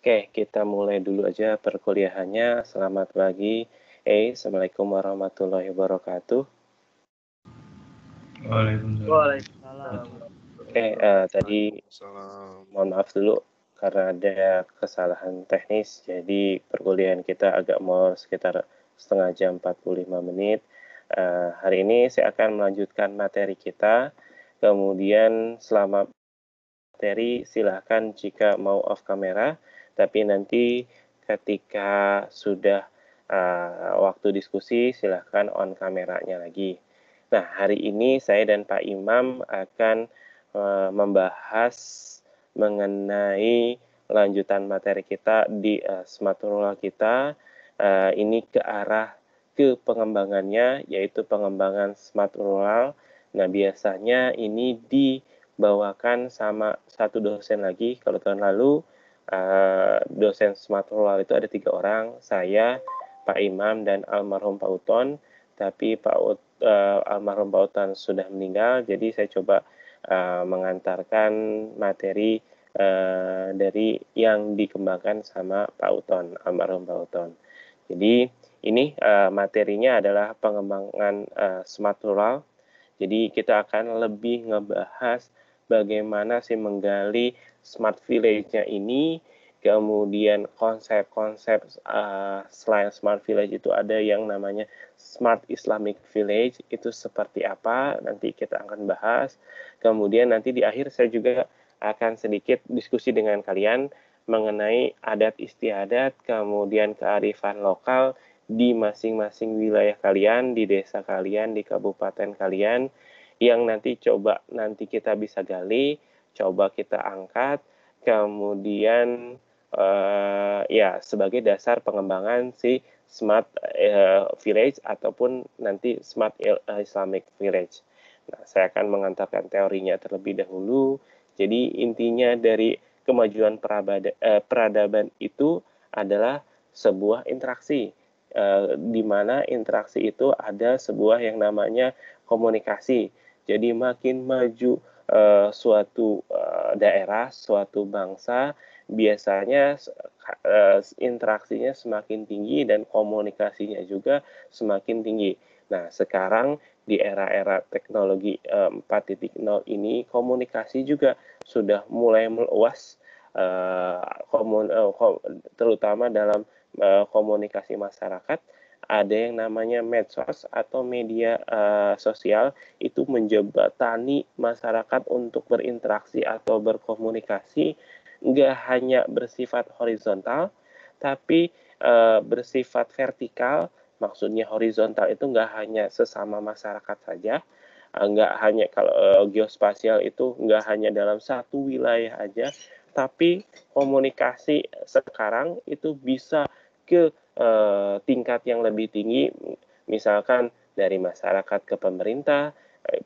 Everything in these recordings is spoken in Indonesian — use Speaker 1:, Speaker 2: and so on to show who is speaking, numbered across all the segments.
Speaker 1: Oke, kita mulai dulu aja perkuliahannya. Selamat pagi. Assalamualaikum warahmatullahi wabarakatuh.
Speaker 2: Waalaikumsalam.
Speaker 1: Tadi mohon maaf dulu karena ada kesalahan teknis. Jadi perkuliahan kita agak molor sekitar setengah jam 45 menit. Hari ini saya akan melanjutkan materi kita. Kemudian selama materi silahkan jika mau off kamera. Tapi nanti ketika sudah waktu diskusi silahkan on kameranya lagi. Nah, hari ini saya dan Pak Imam akan membahas mengenai lanjutan materi kita di smart rural kita. Ini ke arah ke pengembangannya, yaitu pengembangan smart rural. Nah, biasanya ini dibawakan sama satu dosen lagi. Kalau tahun lalu dosen smart rural itu ada 3 orang, saya, Pak Imam, dan almarhum Pak Uton. Tapi almarhum Pak Uton sudah meninggal, jadi saya coba mengantarkan materi dari yang dikembangkan sama Pak Uton, almarhum Pak Uton. Jadi ini materinya adalah pengembangan smart rural. Jadi kita akan lebih ngebahas bagaimana sih menggali smart village-nya ini, kemudian konsep-konsep selain smart village itu ada yang namanya smart Islamic village, itu seperti apa, nanti kita akan bahas. Kemudian nanti di akhir saya juga akan sedikit diskusi dengan kalian mengenai adat istiadat, kemudian kearifan lokal di masing-masing wilayah kalian, di desa kalian, di kabupaten kalian, yang nanti kita bisa gali, coba kita angkat, kemudian ya sebagai dasar pengembangan si smart village ataupun nanti smart Islamic village. Nah, saya akan mengantarkan teorinya terlebih dahulu. Jadi intinya dari kemajuan peradaban itu adalah sebuah interaksi, di mana interaksi itu ada sebuah yang namanya komunikasi. Jadi makin maju suatu daerah, suatu bangsa, biasanya interaksinya semakin tinggi dan komunikasinya juga semakin tinggi. Nah, sekarang di era-era teknologi 4.0 ini, komunikasi juga sudah mulai meluas, terutama dalam komunikasi masyarakat. Ada yang namanya medsos atau media sosial, itu menjembatani masyarakat untuk berinteraksi atau berkomunikasi, nggak hanya bersifat horizontal, tapi bersifat vertikal. Maksudnya horizontal itu nggak hanya sesama masyarakat saja, nggak hanya kalau geospasial itu nggak hanya dalam satu wilayah aja, tapi komunikasi sekarang itu bisa ke tingkat yang lebih tinggi, misalkan dari masyarakat ke pemerintah,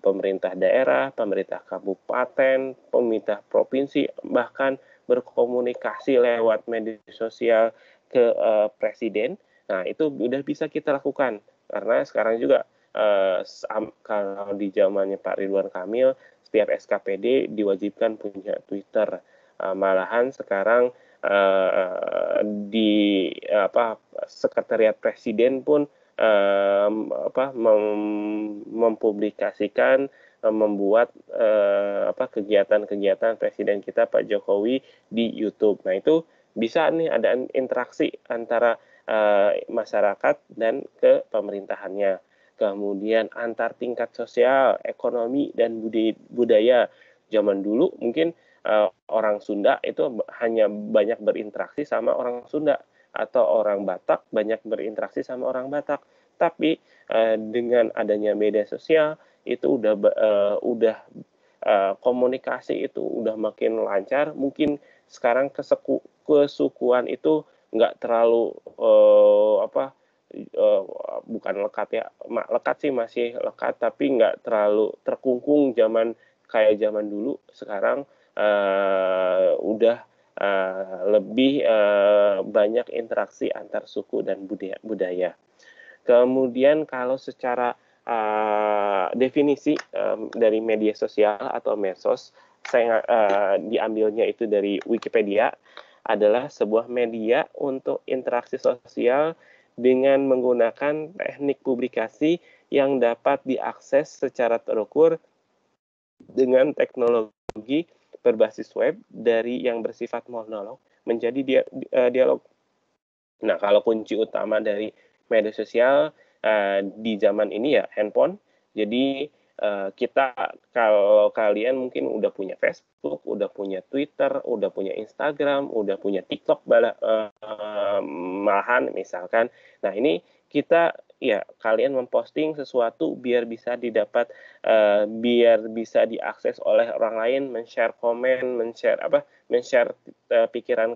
Speaker 1: pemerintah daerah, pemerintah kabupaten, pemerintah provinsi, bahkan berkomunikasi lewat media sosial ke presiden. Nah, itu udah bisa kita lakukan, karena sekarang juga kalau di zamannya Pak Ridwan Kamil, setiap SKPD diwajibkan punya Twitter. Malahan sekarang di sekretariat presiden pun mempublikasikan, membuat kegiatan-kegiatan presiden kita Pak Jokowi di YouTube. Nah, itu bisa nih ada interaksi antara masyarakat dan ke pemerintahannya. Kemudian antar tingkat sosial, ekonomi, dan budaya. Zaman dulu mungkin orang Sunda itu hanya banyak berinteraksi sama orang Sunda, atau orang Batak banyak berinteraksi sama orang Batak. Tapi dengan adanya media sosial itu udah komunikasi itu udah makin lancar. Mungkin sekarang kesukuan itu nggak terlalu bukan lekat ya, lekat sih, masih lekat, tapi nggak terlalu terkungkung kayak zaman dulu. Sekarang udah lebih banyak interaksi antar suku dan budaya. Kemudian kalau secara definisi dari media sosial atau medsos, saya diambilnya itu dari Wikipedia. adalah sebuah media untuk interaksi sosial dengan menggunakan teknik publikasi yang dapat diakses secara terukur dengan teknologi berbasis web dari yang bersifat monolog menjadi dialog. Nah, kalau kunci utama dari media sosial di zaman ini ya handphone. Jadi kita, kalau kalian mungkin udah punya Facebook, udah punya Twitter, udah punya Instagram, udah punya TikTok malahan misalkan. Nah, ini kita ya kalian memposting sesuatu biar bisa didapat, biar bisa diakses oleh orang lain, men-share komen, men-share pikiran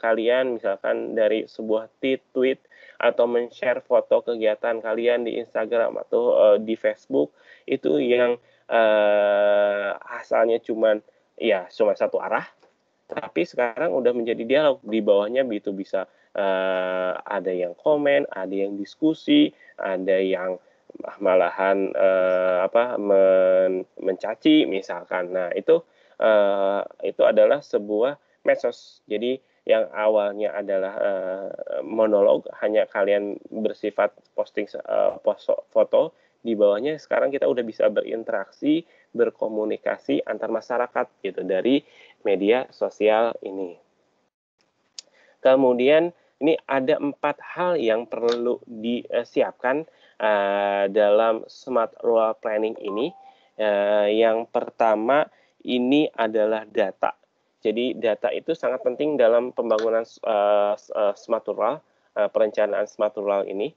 Speaker 1: kalian misalkan dari sebuah tweet atau men-share foto kegiatan kalian di Instagram atau di Facebook itu yang asalnya cuma satu arah, tapi sekarang udah menjadi dialog. Di bawahnya itu bisa ada yang komen, ada yang diskusi, ada yang malahan mencaci misalkan. Nah, itu adalah sebuah medsos. Jadi yang awalnya adalah monolog, hanya kalian bersifat posting foto, di bawahnya sekarang kita udah bisa berinteraksi, berkomunikasi antar masyarakat gitu dari media sosial ini. Kemudian ini ada 4 hal yang perlu disiapkan dalam Smart Rural Planning ini. Yang pertama ini adalah data. Jadi data itu sangat penting dalam pembangunan Smart Rural, perencanaan Smart Rural ini.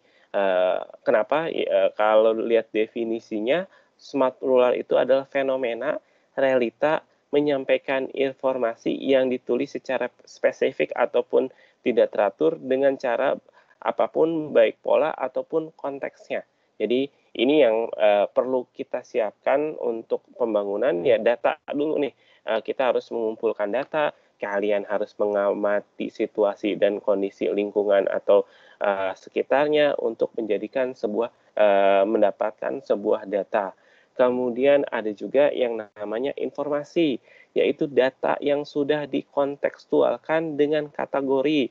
Speaker 1: Kenapa? Kalau lihat definisinya, Smart Rural itu adalah fenomena, realita, menyampaikan informasi yang ditulis secara spesifik ataupun tidak teratur dengan cara apapun, baik pola ataupun konteksnya. Jadi ini yang perlu kita siapkan untuk pembangunan, ya data dulu nih. Kita harus mengumpulkan data, kalian harus mengamati situasi dan kondisi lingkungan atau sekitarnya untuk menjadikan mendapatkan sebuah data. Kemudian ada juga yang namanya informasi, yaitu data yang sudah dikontekstualkan dengan kategori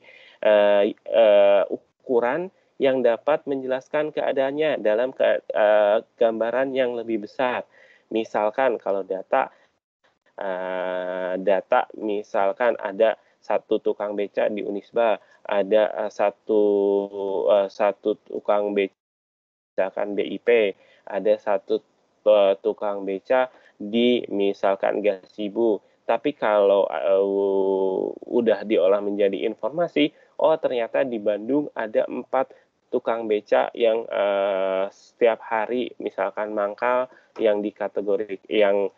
Speaker 1: ukuran yang dapat menjelaskan keadaannya dalam gambaran yang lebih besar. Misalkan kalau data misalkan ada satu tukang beca di Unisba, ada satu tukang beca misalkan BIP, ada satu tukang beca di misalkan Gasibu. Tapi kalau udah diolah menjadi informasi, oh ternyata di Bandung ada 4 tukang beca yang setiap hari misalkan mangkal yang di kategori yang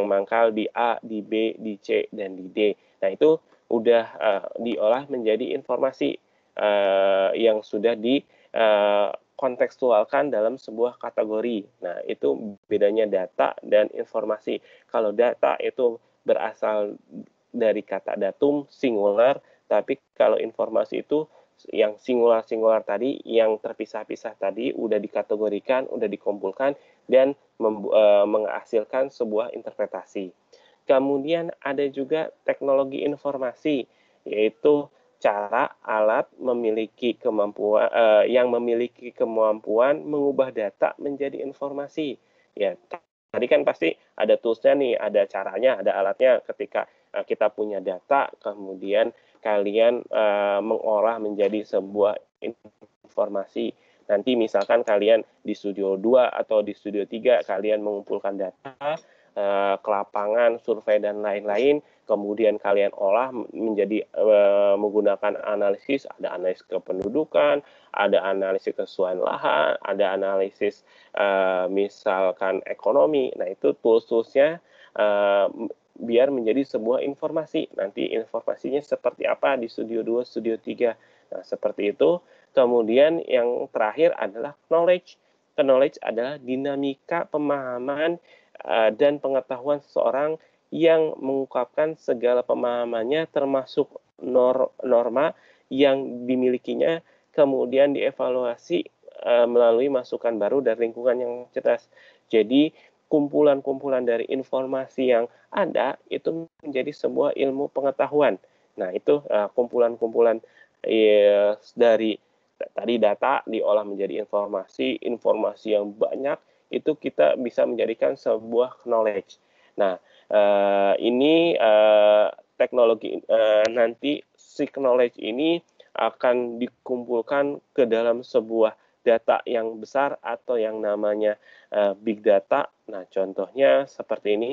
Speaker 1: mangkal di A, di B, di C, dan di D. Nah, itu udah diolah menjadi informasi yang sudah kontekstualkan dalam sebuah kategori. Nah, itu bedanya data dan informasi. Kalau data itu berasal dari kata datum, singular, tapi kalau informasi itu yang singular-singular tadi, yang terpisah-pisah tadi, udah dikategorikan, udah dikumpulkan, dan menghasilkan sebuah interpretasi. Kemudian ada juga teknologi informasi, yaitu cara alat yang memiliki kemampuan mengubah data menjadi informasi. Ya, tadi kan pasti ada toolsnya nih, ada caranya, ada alatnya. Ketika kita punya data, kemudian kalian mengolah menjadi sebuah informasi. Nanti misalkan kalian di studio 2 atau di studio 3, kalian mengumpulkan data ke lapangan, survei, dan lain-lain, kemudian kalian olah menjadi menggunakan analisis, ada analisis kependudukan, ada analisis kesesuaian lahan, ada analisis misalkan ekonomi. Nah, itu tools-toolsnya biar menjadi sebuah informasi. Nanti informasinya seperti apa di studio 2, studio 3. Nah, seperti itu. Kemudian yang terakhir adalah knowledge. Knowledge adalah dinamika pemahaman dan pengetahuan seseorang yang mengungkapkan segala pemahamannya termasuk norma yang dimilikinya, kemudian dievaluasi melalui masukan baru dari lingkungan yang cerdas. Jadi kumpulan-kumpulan dari informasi yang ada itu menjadi sebuah ilmu pengetahuan. Nah, itu kumpulan-kumpulan dari tadi data diolah menjadi informasi, informasi yang banyak, itu kita bisa menjadikan sebuah knowledge. Nah, ini teknologi nanti si knowledge ini akan dikumpulkan ke dalam sebuah data yang besar atau yang namanya big data. Nah, contohnya seperti ini.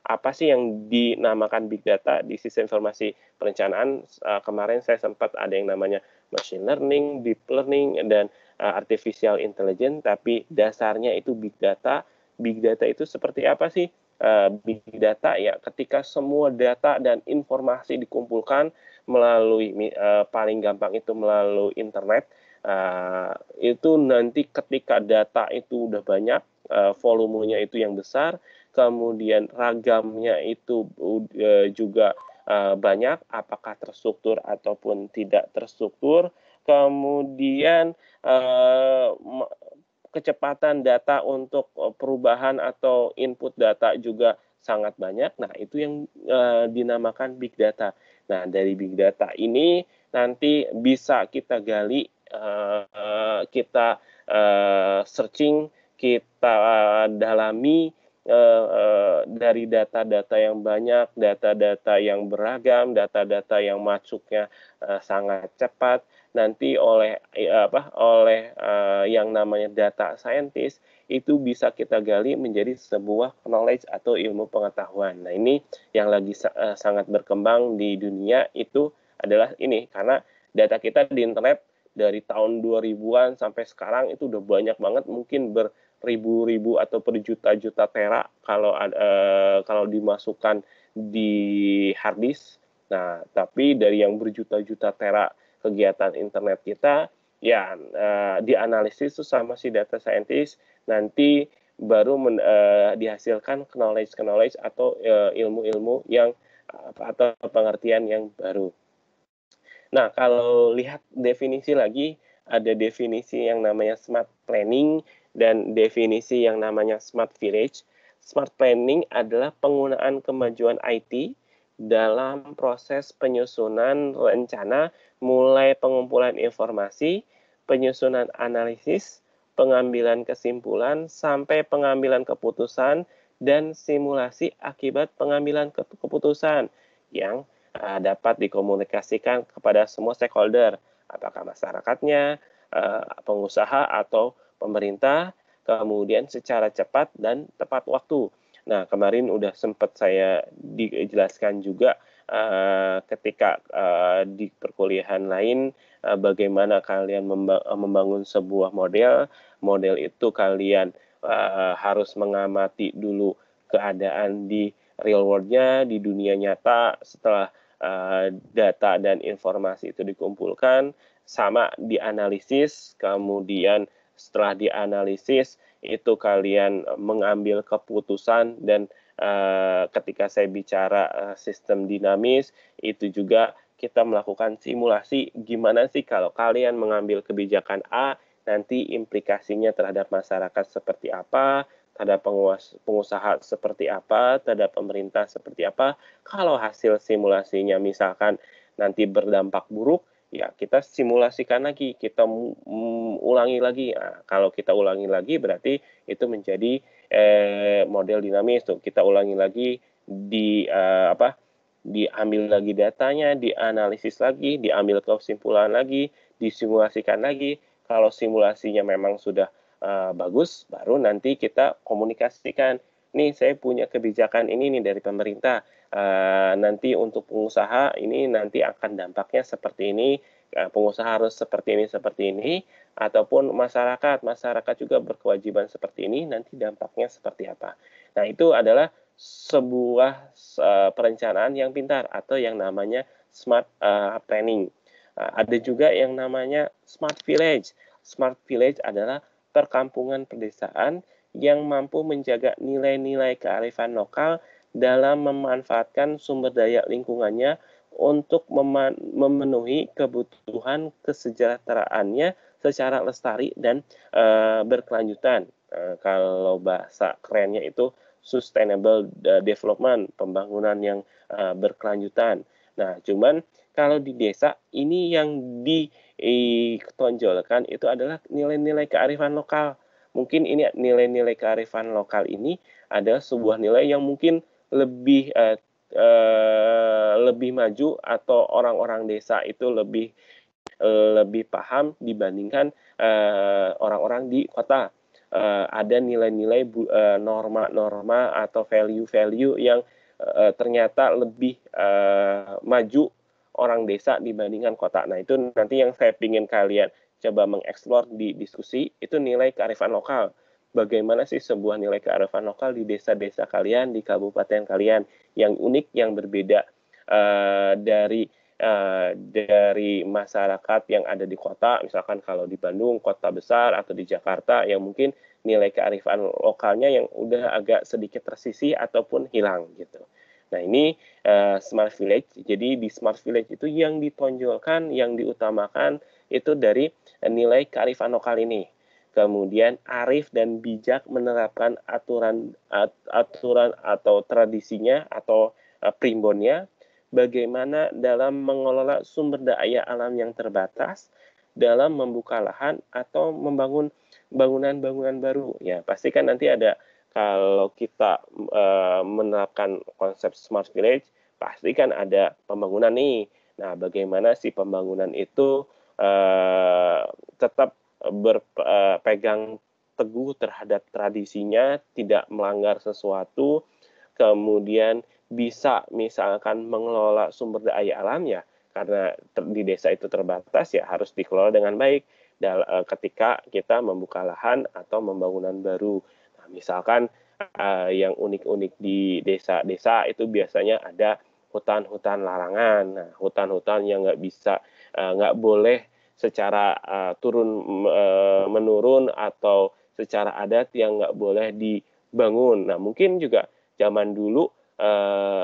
Speaker 1: Apa sih yang dinamakan big data di sistem informasi perencanaan? Kemarin saya sempat ada yang namanya machine learning, deep learning, dan artificial intelligence, tapi dasarnya itu big data. Big data itu seperti apa sih? Big data ya ketika semua data dan informasi dikumpulkan melalui paling gampang itu melalui internet. Itu nanti ketika data itu udah banyak, volumenya itu yang besar, kemudian ragamnya itu juga banyak, apakah terstruktur ataupun tidak terstruktur, kemudian kecepatan data untuk perubahan atau input data juga sangat banyak. Nah, itu yang dinamakan big data. Nah, dari big data ini nanti bisa kita gali, kita searching, kita dalami dari data-data yang banyak, data-data yang beragam, data-data yang masuknya sangat cepat. Nanti oleh yang namanya data scientist itu bisa kita gali menjadi sebuah knowledge atau ilmu pengetahuan. Nah, ini yang lagi sangat berkembang di dunia itu adalah ini, karena data kita di internet dari tahun 2000-an sampai sekarang itu udah banyak banget, mungkin ribu-ribu atau per juta-juta tera kalau dimasukkan di hard disk. Nah, tapi dari yang berjuta-juta tera kegiatan internet kita, ya dianalisis itu sama si data scientist, nanti baru dihasilkan knowledge atau ilmu-ilmu yang atau pengertian yang baru. Nah, kalau lihat definisi lagi, ada definisi yang namanya smart planning dan definisi yang namanya smart village. Smart planning adalah penggunaan kemajuan IT dalam proses penyusunan rencana mulai pengumpulan informasi, penyusunan analisis, pengambilan kesimpulan, sampai pengambilan keputusan dan simulasi akibat pengambilan keputusan yang dapat dikomunikasikan kepada semua stakeholder, apakah masyarakatnya, pengusaha atau pemerintah, kemudian secara cepat dan tepat waktu. Nah, kemarin udah sempat saya dijelaskan juga ketika di perkuliahan lain bagaimana kalian membangun sebuah model itu kalian harus mengamati dulu keadaan di real world-nya, di dunia nyata. Setelah data dan informasi itu dikumpulkan, sama dianalisis, kemudian setelah dianalisis itu kalian mengambil keputusan, dan ketika saya bicara sistem dinamis, itu juga kita melakukan simulasi gimana sih kalau kalian mengambil kebijakan A, nanti implikasinya terhadap masyarakat seperti apa, terhadap pengusaha seperti apa, terhadap pemerintah seperti apa. Kalau hasil simulasinya misalkan nanti berdampak buruk, ya kita simulasikan lagi, kita ulangi lagi. Nah, kalau kita ulangi lagi berarti itu menjadi model dinamis tuh. Kita ulangi lagi diambil lagi datanya, dianalisis lagi, diambil kesimpulan lagi, disimulasikan lagi. Kalau simulasinya memang sudah bagus, baru nanti kita komunikasikan. Nih, saya punya kebijakan ini nih dari pemerintah. Nanti untuk pengusaha ini nanti akan dampaknya seperti ini. Pengusaha harus seperti ini, ataupun masyarakat juga berkewajiban seperti ini. Nanti dampaknya seperti apa? Nah, itu adalah sebuah perencanaan yang pintar atau yang namanya smart planning. Ada juga yang namanya smart village. Smart village adalah perkampungan pedesaan yang mampu menjaga nilai-nilai kearifan lokal dalam memanfaatkan sumber daya lingkungannya untuk memenuhi kebutuhan kesejahteraannya secara lestari dan berkelanjutan. Kalau bahasa kerennya itu sustainable development, pembangunan yang berkelanjutan. Nah, cuman kalau di desa ini yang ditonjolkan itu adalah nilai-nilai kearifan lokal. Mungkin ini nilai-nilai kearifan lokal ini ada sebuah nilai yang mungkin lebih maju atau orang-orang desa itu lebih paham dibandingkan orang-orang di kota. Ada nilai-nilai norma-norma atau value-value yang ternyata lebih maju orang desa dibandingkan kota. Nah, itu nanti yang saya ingin kalian coba mengeksplor di diskusi, itu nilai kearifan lokal. Bagaimana sih sebuah nilai kearifan lokal di desa-desa kalian, di kabupaten kalian, yang unik, yang berbeda dari masyarakat yang ada di kota, misalkan kalau di Bandung, kota besar, atau di Jakarta, yang mungkin nilai kearifan lokalnya yang udah agak sedikit tersisih ataupun hilang gitu. Nah, ini Smart Village. Jadi di Smart Village itu yang ditonjolkan, yang diutamakan itu dari nilai kearifan lokal ini. Kemudian arif dan bijak menerapkan aturan atau tradisinya atau primbonnya, bagaimana dalam mengelola sumber daya alam yang terbatas, dalam membuka lahan atau membangun bangunan-bangunan baru. Ya, pasti kan nanti ada, kalau kita menerapkan konsep Smart Village, pasti kan ada pembangunan nih. Nah, bagaimana si pembangunan itu tetap berpegang teguh terhadap tradisinya, tidak melanggar sesuatu, kemudian bisa misalkan mengelola sumber daya alam ya, karena di desa itu terbatas ya harus dikelola dengan baik ketika kita membuka lahan atau pembangunan baru. Nah, misalkan yang unik-unik di desa-desa itu biasanya ada hutan-hutan larangan. Nah, hutan-hutan yang nggak boleh secara turun menurun atau secara adat yang nggak boleh dibangun. Nah, mungkin juga zaman dulu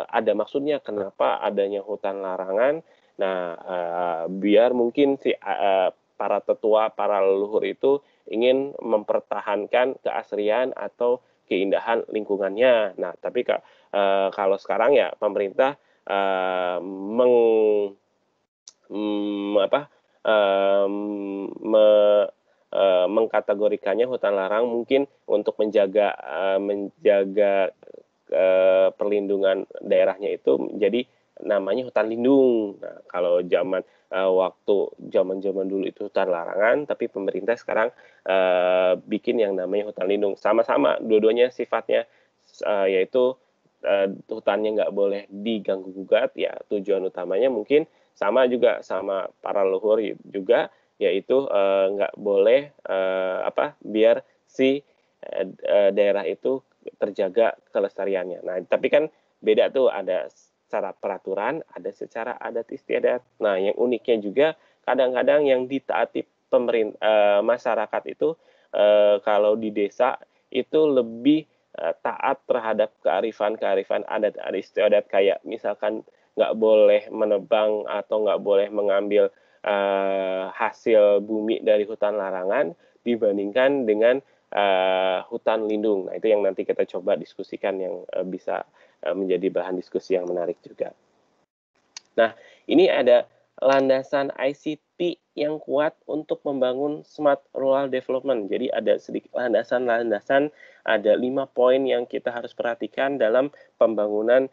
Speaker 1: ada maksudnya kenapa adanya hutan larangan. Nah, biar mungkin para tetua, para leluhur itu ingin mempertahankan keasrian atau keindahan lingkungannya. Nah, tapi kalau sekarang ya pemerintah uh, meng apa mengkategorikannya hutan larang mungkin untuk menjaga perlindungan daerahnya itu menjadi namanya hutan lindung. Nah, kalau waktu zaman dulu itu hutan larangan, tapi pemerintah sekarang bikin yang namanya hutan lindung. Sama-sama, dua-duanya sifatnya yaitu hutannya nggak boleh diganggu gugat. Ya, tujuan utamanya mungkin sama juga sama para leluhur juga, yaitu nggak boleh biar si daerah itu terjaga kelestariannya. Nah, tapi kan beda tuh, ada secara peraturan, ada secara adat istiadat. Nah, yang uniknya juga kadang-kadang yang ditaati masyarakat itu kalau di desa itu lebih taat terhadap kearifan adat istiadat, kayak misalkan nggak boleh menebang atau nggak boleh mengambil hasil bumi dari hutan larangan dibandingkan dengan hutan lindung. Nah, itu yang nanti kita coba diskusikan, yang bisa menjadi bahan diskusi yang menarik juga. Nah, ini ada landasan ICT yang kuat untuk membangun smart rural development. Jadi ada sedikit landasan-landasan, ada 5 poin yang kita harus perhatikan dalam pembangunan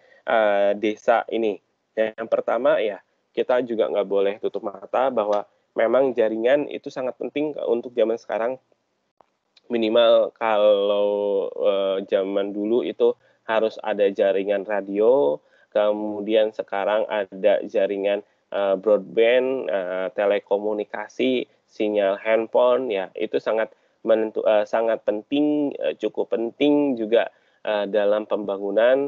Speaker 1: desa ini. Yang pertama ya, kita juga nggak boleh tutup mata bahwa memang jaringan itu sangat penting untuk zaman sekarang. Minimal kalau zaman dulu itu harus ada jaringan radio, kemudian sekarang ada jaringan broadband, telekomunikasi, sinyal handphone, ya itu sangat penting, cukup penting juga dalam pembangunan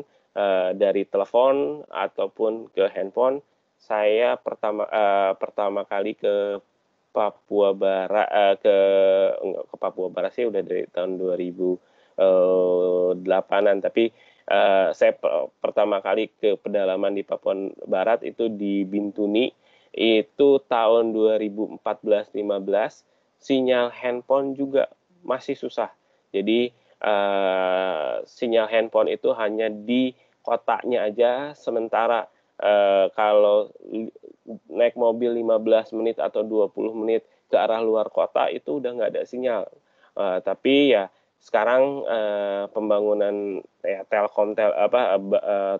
Speaker 1: dari telepon ataupun ke handphone. Saya pertama kali ke Papua Barat ke Papua Barat sih udah dari tahun 2008-an, tapi saya pertama kali ke pedalaman di Papua Barat itu di Bintuni, itu tahun 2014-15. Sinyal handphone juga masih susah. Jadi sinyal handphone itu hanya di kotanya aja, sementara kalau naik mobil 15 menit atau 20 menit ke arah luar kota itu udah nggak ada sinyal. Tapi ya sekarang pembangunan ya telkom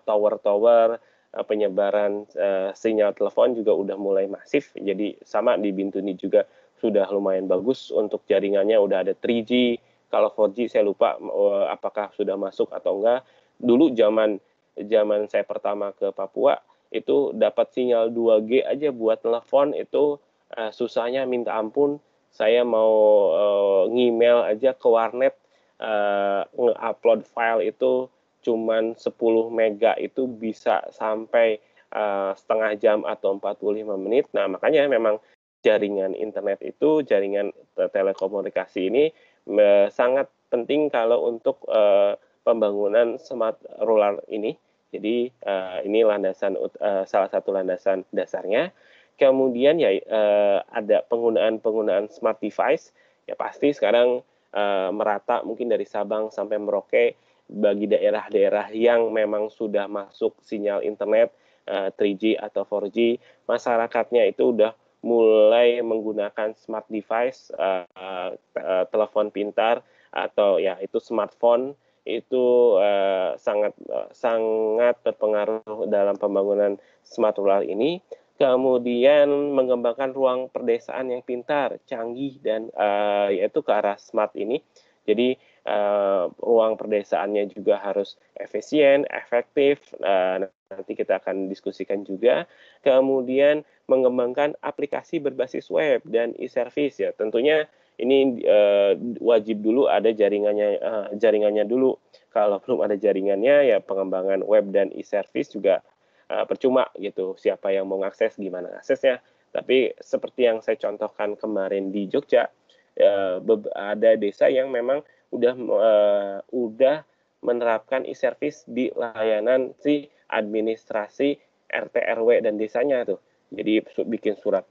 Speaker 1: tower-tower penyebaran sinyal telepon juga udah mulai masif. Jadi sama di Bintuni juga sudah lumayan bagus untuk jaringannya, udah ada 3G. Kalau 4G saya lupa apakah sudah masuk atau enggak. Dulu zaman saya pertama ke Papua itu dapat sinyal 2G aja buat telepon itu susahnya minta ampun. Saya mau ngemail aja ke warnet, nge-upload file itu cuman 10 mega itu bisa sampai setengah jam atau 45 menit. Nah, makanya memang jaringan internet itu, jaringan telekomunikasi ini sangat penting kalau untuk pembangunan smart rural ini. Jadi ini landasan salah satu landasan dasarnya. Kemudian ya ada penggunaan smart device. Ya pasti sekarang merata mungkin dari Sabang sampai Merauke bagi daerah-daerah yang memang sudah masuk sinyal internet 3G atau 4G, masyarakatnya itu udah mulai menggunakan smart device, telepon pintar atau ya itu smartphone itu sangat berpengaruh dalam pembangunan smart rural ini. Kemudian mengembangkan ruang perdesaan yang pintar, canggih, dan yaitu ke arah smart ini. Jadi ruang perdesaannya juga harus efisien, efektif. Nanti kita akan diskusikan juga. Kemudian mengembangkan aplikasi berbasis web dan e-service ya. Tentunya ini wajib dulu ada jaringannya dulu. Kalau belum ada jaringannya ya pengembangan web dan e-service juga percuma gitu. Siapa yang mau ngakses, gimana aksesnya. Tapi seperti yang saya contohkan kemarin di Jogja, ada desa yang memang udah menerapkan e-service di layanan si administrasi RT RW dan desanya tuh. Jadi bikin surat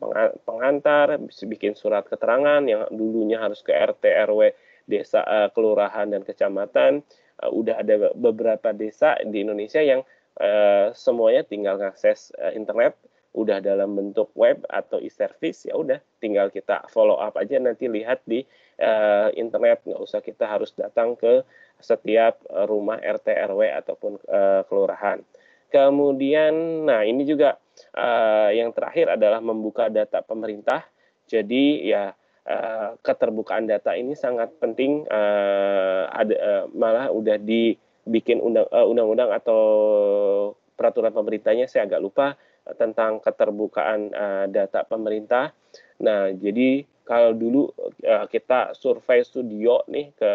Speaker 1: pengantar, bikin surat keterangan yang dulunya harus ke RT RW desa, kelurahan dan kecamatan. Udah ada beberapa desa di Indonesia yang semuanya tinggal ngakses internet, udah dalam bentuk web atau e-service, ya udah tinggal kita follow up aja, nanti lihat di internet, nggak usah kita harus datang ke setiap rumah RT RW ataupun kelurahan. Kemudian, nah ini juga yang terakhir adalah membuka data pemerintah. Jadi ya keterbukaan data ini sangat penting. Malah udah dibikin undang-undang atau peraturan pemerintahnya, saya agak lupa, tentang keterbukaan data pemerintah. Nah, jadi kalau dulu kita survei studio nih ke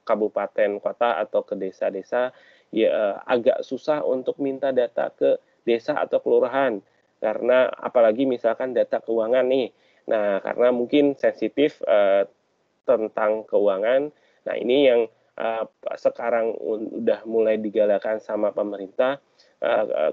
Speaker 1: kabupaten kota atau ke desa-desa, ya agak susah untuk minta data ke desa atau kelurahan, karena apalagi misalkan data keuangan nih. Nah, karena mungkin sensitif tentang keuangan. Nah, ini yang sekarang udah mulai digalakan sama pemerintah.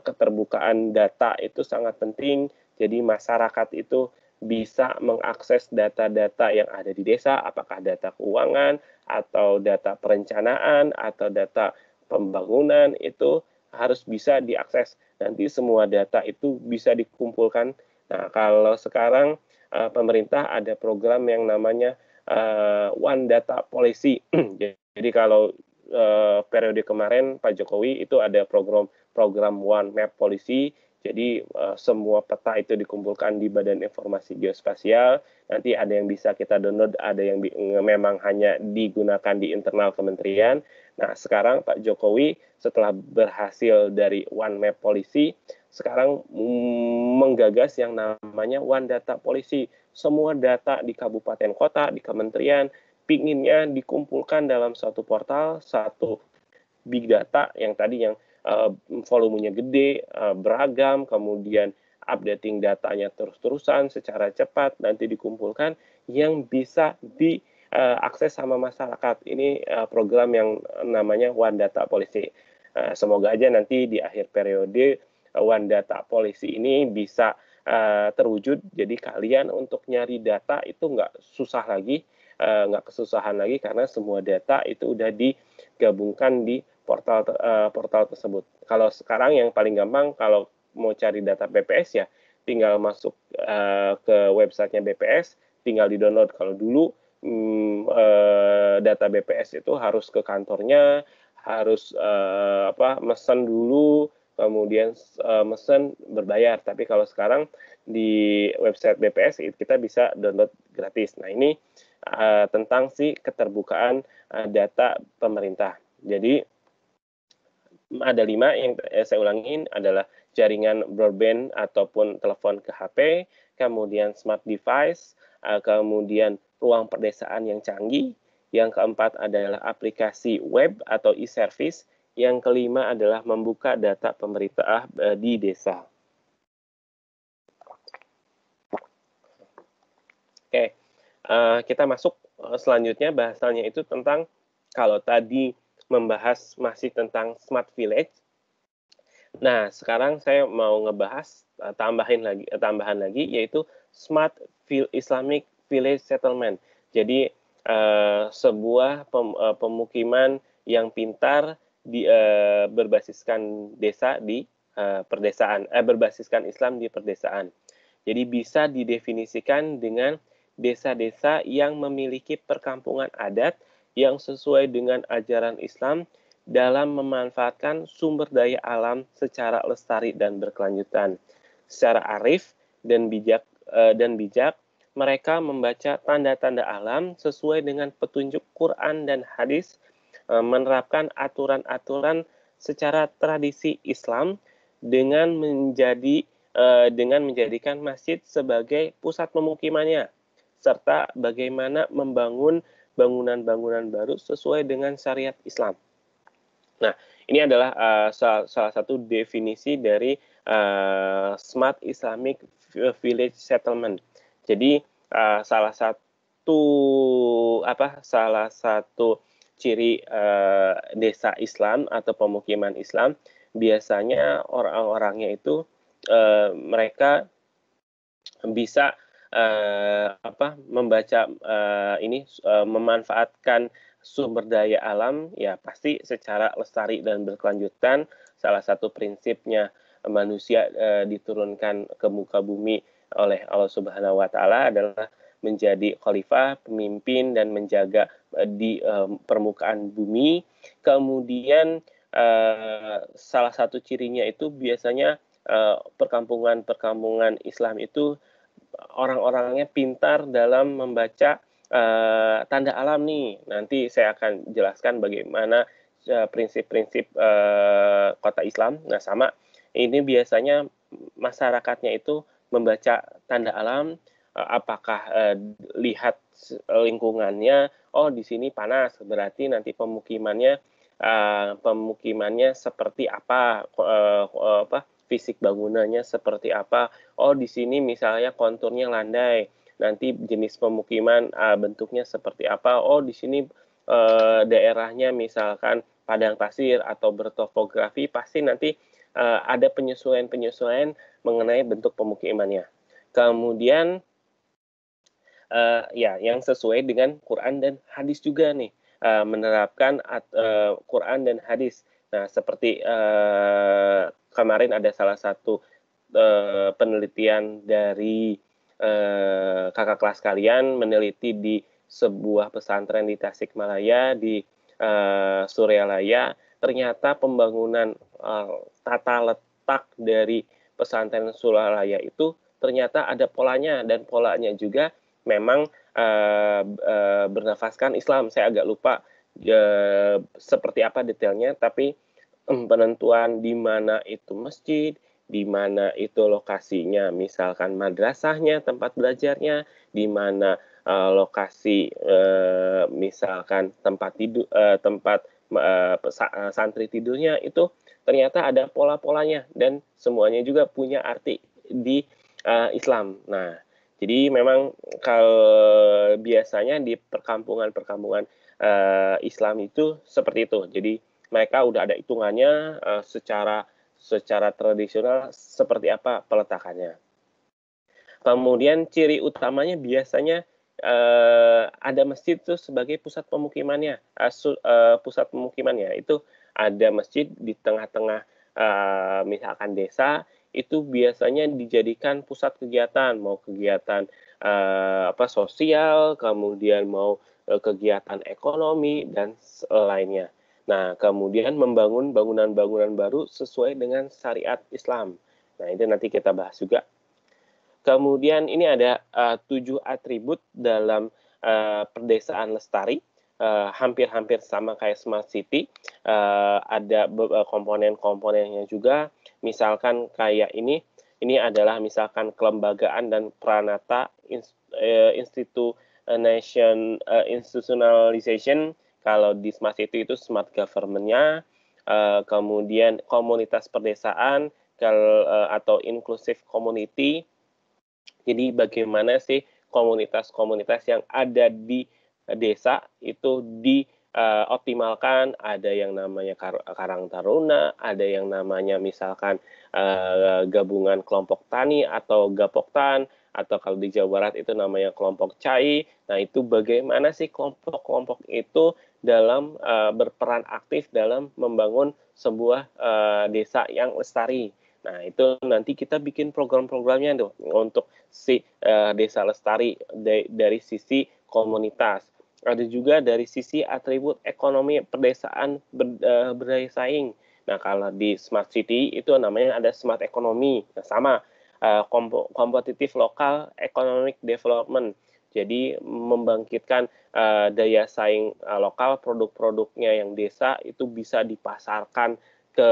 Speaker 1: Keterbukaan data itu sangat penting. Jadi masyarakat itu bisa mengakses data-data yang ada di desa, apakah data keuangan atau data perencanaan atau data pembangunan, itu harus bisa diakses. Nanti semua data itu bisa dikumpulkan. Nah, kalau sekarang pemerintah ada program yang namanya One Data Policy. Jadi kalau periode kemarin Pak Jokowi itu ada program One Map Policy. Jadi semua peta itu dikumpulkan di Badan Informasi Geospasial. Nanti ada yang bisa kita download, ada yang memang hanya digunakan di internal kementerian. Nah, sekarang Pak Jokowi setelah berhasil dari One Map Policy, sekarang menggagas yang namanya One Data Policy. Semua data di kabupaten kota, di kementerian, pinginnya dikumpulkan dalam satu portal, satu big data yang tadi yang volumenya gede, beragam, kemudian updating datanya terus-terusan secara cepat, nanti dikumpulkan yang bisa diakses sama masyarakat. Ini program yang namanya One Data Policy. Semoga aja nanti di akhir periode One Data Policy ini bisa terwujud. Jadi kalian untuk nyari data itu nggak susah lagi, nggak kesusahan lagi, karena semua data itu udah digabungkan di portal tersebut. Kalau sekarang yang paling gampang, kalau mau cari data BPS ya tinggal masuk ke websitenya BPS, tinggal di-download. Kalau dulu data BPS itu harus ke kantornya, harus mesen dulu, kemudian mesen berbayar. Tapi kalau sekarang di website BPS kita bisa download gratis. Nah ini tentang si keterbukaan data pemerintah. Jadi ada 5 yang saya ulangin adalah jaringan broadband ataupun telepon ke HP, kemudian smart device, kemudian ruang perdesaan yang canggih, yang keempat adalah aplikasi web atau e-service, yang kelima adalah membuka data pemerintah di desa. Oke, kita masuk selanjutnya bahasanya itu tentang kalau tadi membahas masih tentang smart village. Nah, sekarang saya mau ngebahas tambahan lagi yaitu smart Islamic village settlement. Jadi sebuah pemukiman yang pintar berbasiskan desa di perdesaan, berbasiskan Islam di perdesaan. Jadi bisa didefinisikan dengan desa-desa yang memiliki perkampungan adat yang sesuai dengan ajaran Islam dalam memanfaatkan sumber daya alam secara lestari dan berkelanjutan. Secara arif dan bijak, mereka membaca tanda-tanda alam sesuai dengan petunjuk Quran dan hadis, menerapkan aturan-aturan secara tradisi Islam dengan menjadikan masjid sebagai pusat pemukimannya, serta bagaimana membangun bangunan-bangunan baru sesuai dengan syariat Islam. Nah, ini adalah salah satu definisi dari Smart Islamic Village Settlement. Jadi salah satu ciri desa Islam atau pemukiman Islam biasanya orang-orangnya itu mereka bisa membaca memanfaatkan sumber daya alam ya pasti secara lestari dan berkelanjutan. Salah satu prinsipnya manusia diturunkan ke muka bumi oleh Allah Subhanahu wa taala adalah menjadi khalifah, pemimpin dan menjaga di permukaan bumi. Kemudian salah satu cirinya itu biasanya perkampungan Islam itu orang-orangnya pintar dalam membaca tanda alam nih. Nanti saya akan jelaskan bagaimana prinsip-prinsip kota Islam. Nah, sama ini biasanya masyarakatnya itu membaca tanda alam, apakah lihat lingkungannya, oh di sini panas, berarti nanti pemukimannya seperti apa, fisik bangunannya seperti apa. Oh di sini misalnya konturnya landai, nanti jenis pemukiman bentuknya seperti apa. Oh di sini daerahnya misalkan padang pasir atau bertopografi, pasti nanti ada penyesuaian-penyesuaian mengenai bentuk pemukimannya. Kemudian yang sesuai dengan Quran dan hadis juga nih, menerapkan Quran dan hadis. Nah, seperti kemarin ada salah satu penelitian dari kakak kelas kalian meneliti di sebuah pesantren di Tasikmalaya, di Suryalaya. Ternyata pembangunan tata letak dari pesantren Suryalaya itu ternyata ada polanya, dan polanya juga memang bernafaskan Islam. Saya agak lupa seperti apa detailnya, tapi penentuan di mana itu masjid, di mana itu lokasinya, misalkan madrasahnya, tempat belajarnya, di mana lokasi misalkan tempat tidur, santri tidurnya, itu ternyata ada pola-polanya dan semuanya juga punya arti di Islam. Nah, jadi memang kalau biasanya di perkampungan-perkampungan Islam itu seperti itu. Jadi mereka udah ada hitungannya secara tradisional seperti apa peletakannya. Kemudian ciri utamanya biasanya ada masjid itu sebagai pusat pemukimannya. Pusat pemukimannya itu ada masjid di tengah-tengah misalkan desa itu biasanya dijadikan pusat kegiatan, mau kegiatan sosial, kemudian mau kegiatan ekonomi dan lainnya. Nah, kemudian membangun bangunan-bangunan baru sesuai dengan syariat Islam. Nah, itu nanti kita bahas juga. Kemudian ini ada 7 atribut dalam perdesaan lestari. Hampir-hampir sama kayak smart city. Ada komponen-komponennya juga. Misalkan kayak ini adalah misalkan kelembagaan dan peranata institutionalization. Kalau di smart city itu smart government-nya, kemudian komunitas perdesaan atau inclusive community. Jadi bagaimana sih komunitas-komunitas yang ada di desa itu dioptimalkan, ada yang namanya Karang Taruna, ada yang namanya misalkan gabungan kelompok tani atau Gapoktan, atau kalau di Jawa Barat itu namanya kelompok CAI. Nah, itu bagaimana sih kelompok-kelompok itu dalam berperan aktif dalam membangun sebuah desa yang lestari. Nah, itu nanti kita bikin program-programnya tuh untuk si desa lestari dari sisi komunitas. Ada juga dari sisi atribut ekonomi pedesaan berdaya saing. Nah, kalau di smart city itu namanya ada smart ekonomi. Nah, sama kompetitif lokal economic development. Jadi membangkitkan daya saing lokal, produk-produknya yang desa itu bisa dipasarkan ke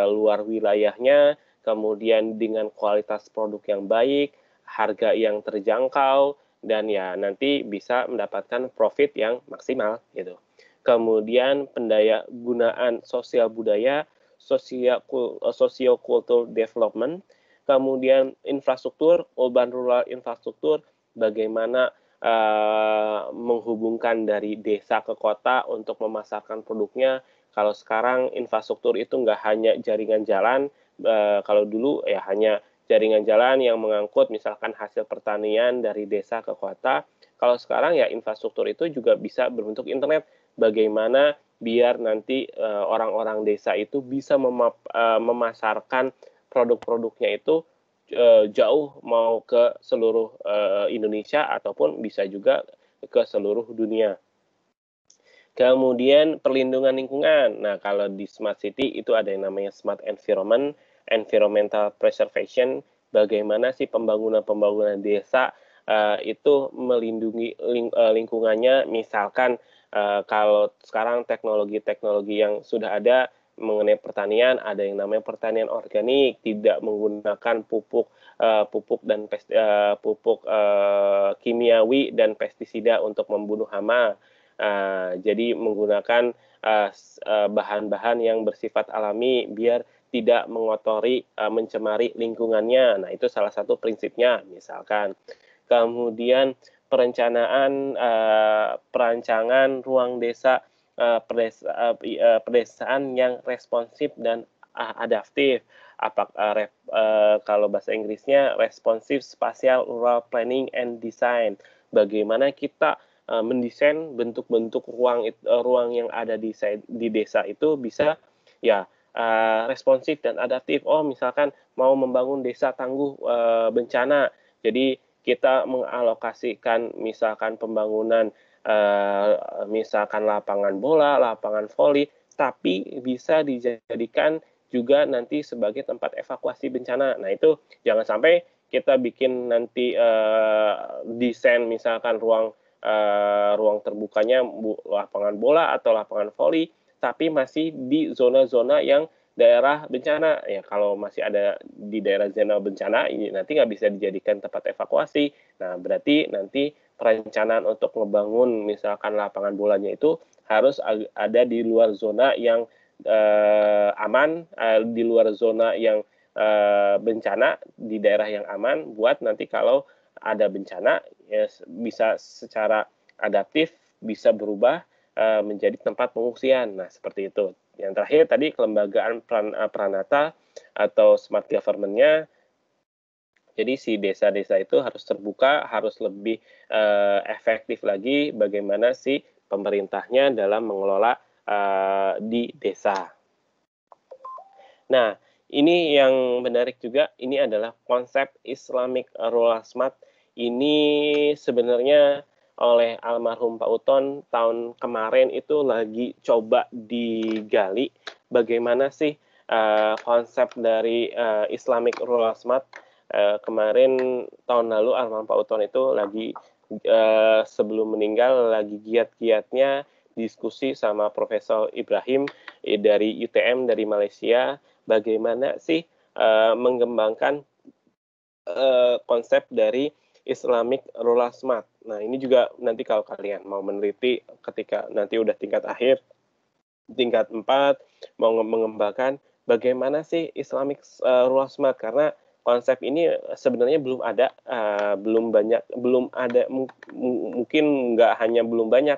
Speaker 1: luar wilayahnya, kemudian dengan kualitas produk yang baik, harga yang terjangkau, dan ya nanti bisa mendapatkan profit yang maksimal gitu. Kemudian pendaya gunaan sosial budaya, socio-cultural development, kemudian infrastruktur, urban rural infrastruktur, bagaimana menghubungkan dari desa ke kota untuk memasarkan produknya. Kalau sekarang infrastruktur itu nggak hanya jaringan jalan, kalau dulu ya hanya jaringan jalan yang mengangkut misalkan hasil pertanian dari desa ke kota. Kalau sekarang ya infrastruktur itu juga bisa berbentuk internet. Bagaimana biar nanti orang-orang desa itu bisa memasarkan produk-produknya itu jauh, mau ke seluruh Indonesia ataupun bisa juga ke seluruh dunia. Kemudian perlindungan lingkungan. Nah, kalau di smart city itu ada yang namanya smart environment, environmental preservation. Bagaimana sih pembangunan desa itu melindungi lingkungannya. Misalkan kalau sekarang teknologi-teknologi yang sudah ada mengenai pertanian, ada yang namanya pertanian organik, tidak menggunakan pupuk dan pupuk kimiawi dan pestisida untuk membunuh hama. Jadi menggunakan bahan-bahan yang bersifat alami biar tidak mengotori, mencemari lingkungannya. Nah, itu salah satu prinsipnya, misalkan. Kemudian perancangan ruang desa, pedesaan yang responsif dan adaptif. Kalau bahasa Inggrisnya responsive spatial rural planning and design. Bagaimana kita mendesain bentuk-bentuk ruang yang ada di desa itu bisa ya responsif dan adaptif. Oh, misalkan mau membangun desa tangguh bencana, jadi kita mengalokasikan misalkan pembangunan misalkan lapangan bola, lapangan voli, tapi bisa dijadikan juga nanti sebagai tempat evakuasi bencana. Nah, itu jangan sampai kita bikin nanti desain misalkan ruang terbukanya lapangan bola atau lapangan voli, tapi masih di zona-zona yang daerah bencana. Ya, kalau masih ada di daerah zona bencana, ini nanti nggak bisa dijadikan tempat evakuasi. Nah, berarti nanti perencanaan untuk ngebangun misalkan lapangan bolanya itu harus ada di luar zona yang aman, di luar zona yang bencana, di daerah yang aman, buat nanti kalau ada bencana ya bisa secara adaptif bisa berubah menjadi tempat pengungsian. Nah, seperti itu. Yang terakhir tadi kelembagaan Pranata atau smart government-nya. Jadi si desa-desa itu harus terbuka, harus lebih efektif lagi bagaimana si pemerintahnya dalam mengelola di desa. Nah, ini yang menarik juga, ini adalah konsep Islamic Rule of Smart. Ini sebenarnya oleh almarhum Pak Uton tahun kemarin itu lagi coba digali bagaimana sih konsep dari Islamic Rule of Smart. Kemarin tahun lalu almarhum Pak Uton itu lagi sebelum meninggal lagi giat-giatnya diskusi sama Profesor Ibrahim dari UTM dari Malaysia, bagaimana sih mengembangkan konsep dari Islamic Rule of Smart. Nah, ini juga nanti kalau kalian mau meneliti ketika nanti udah tingkat akhir, tingkat 4, mau mengembangkan bagaimana sih Islamic Rule of Smart, karena konsep ini sebenarnya belum ada, belum ada, mungkin nggak hanya belum banyak,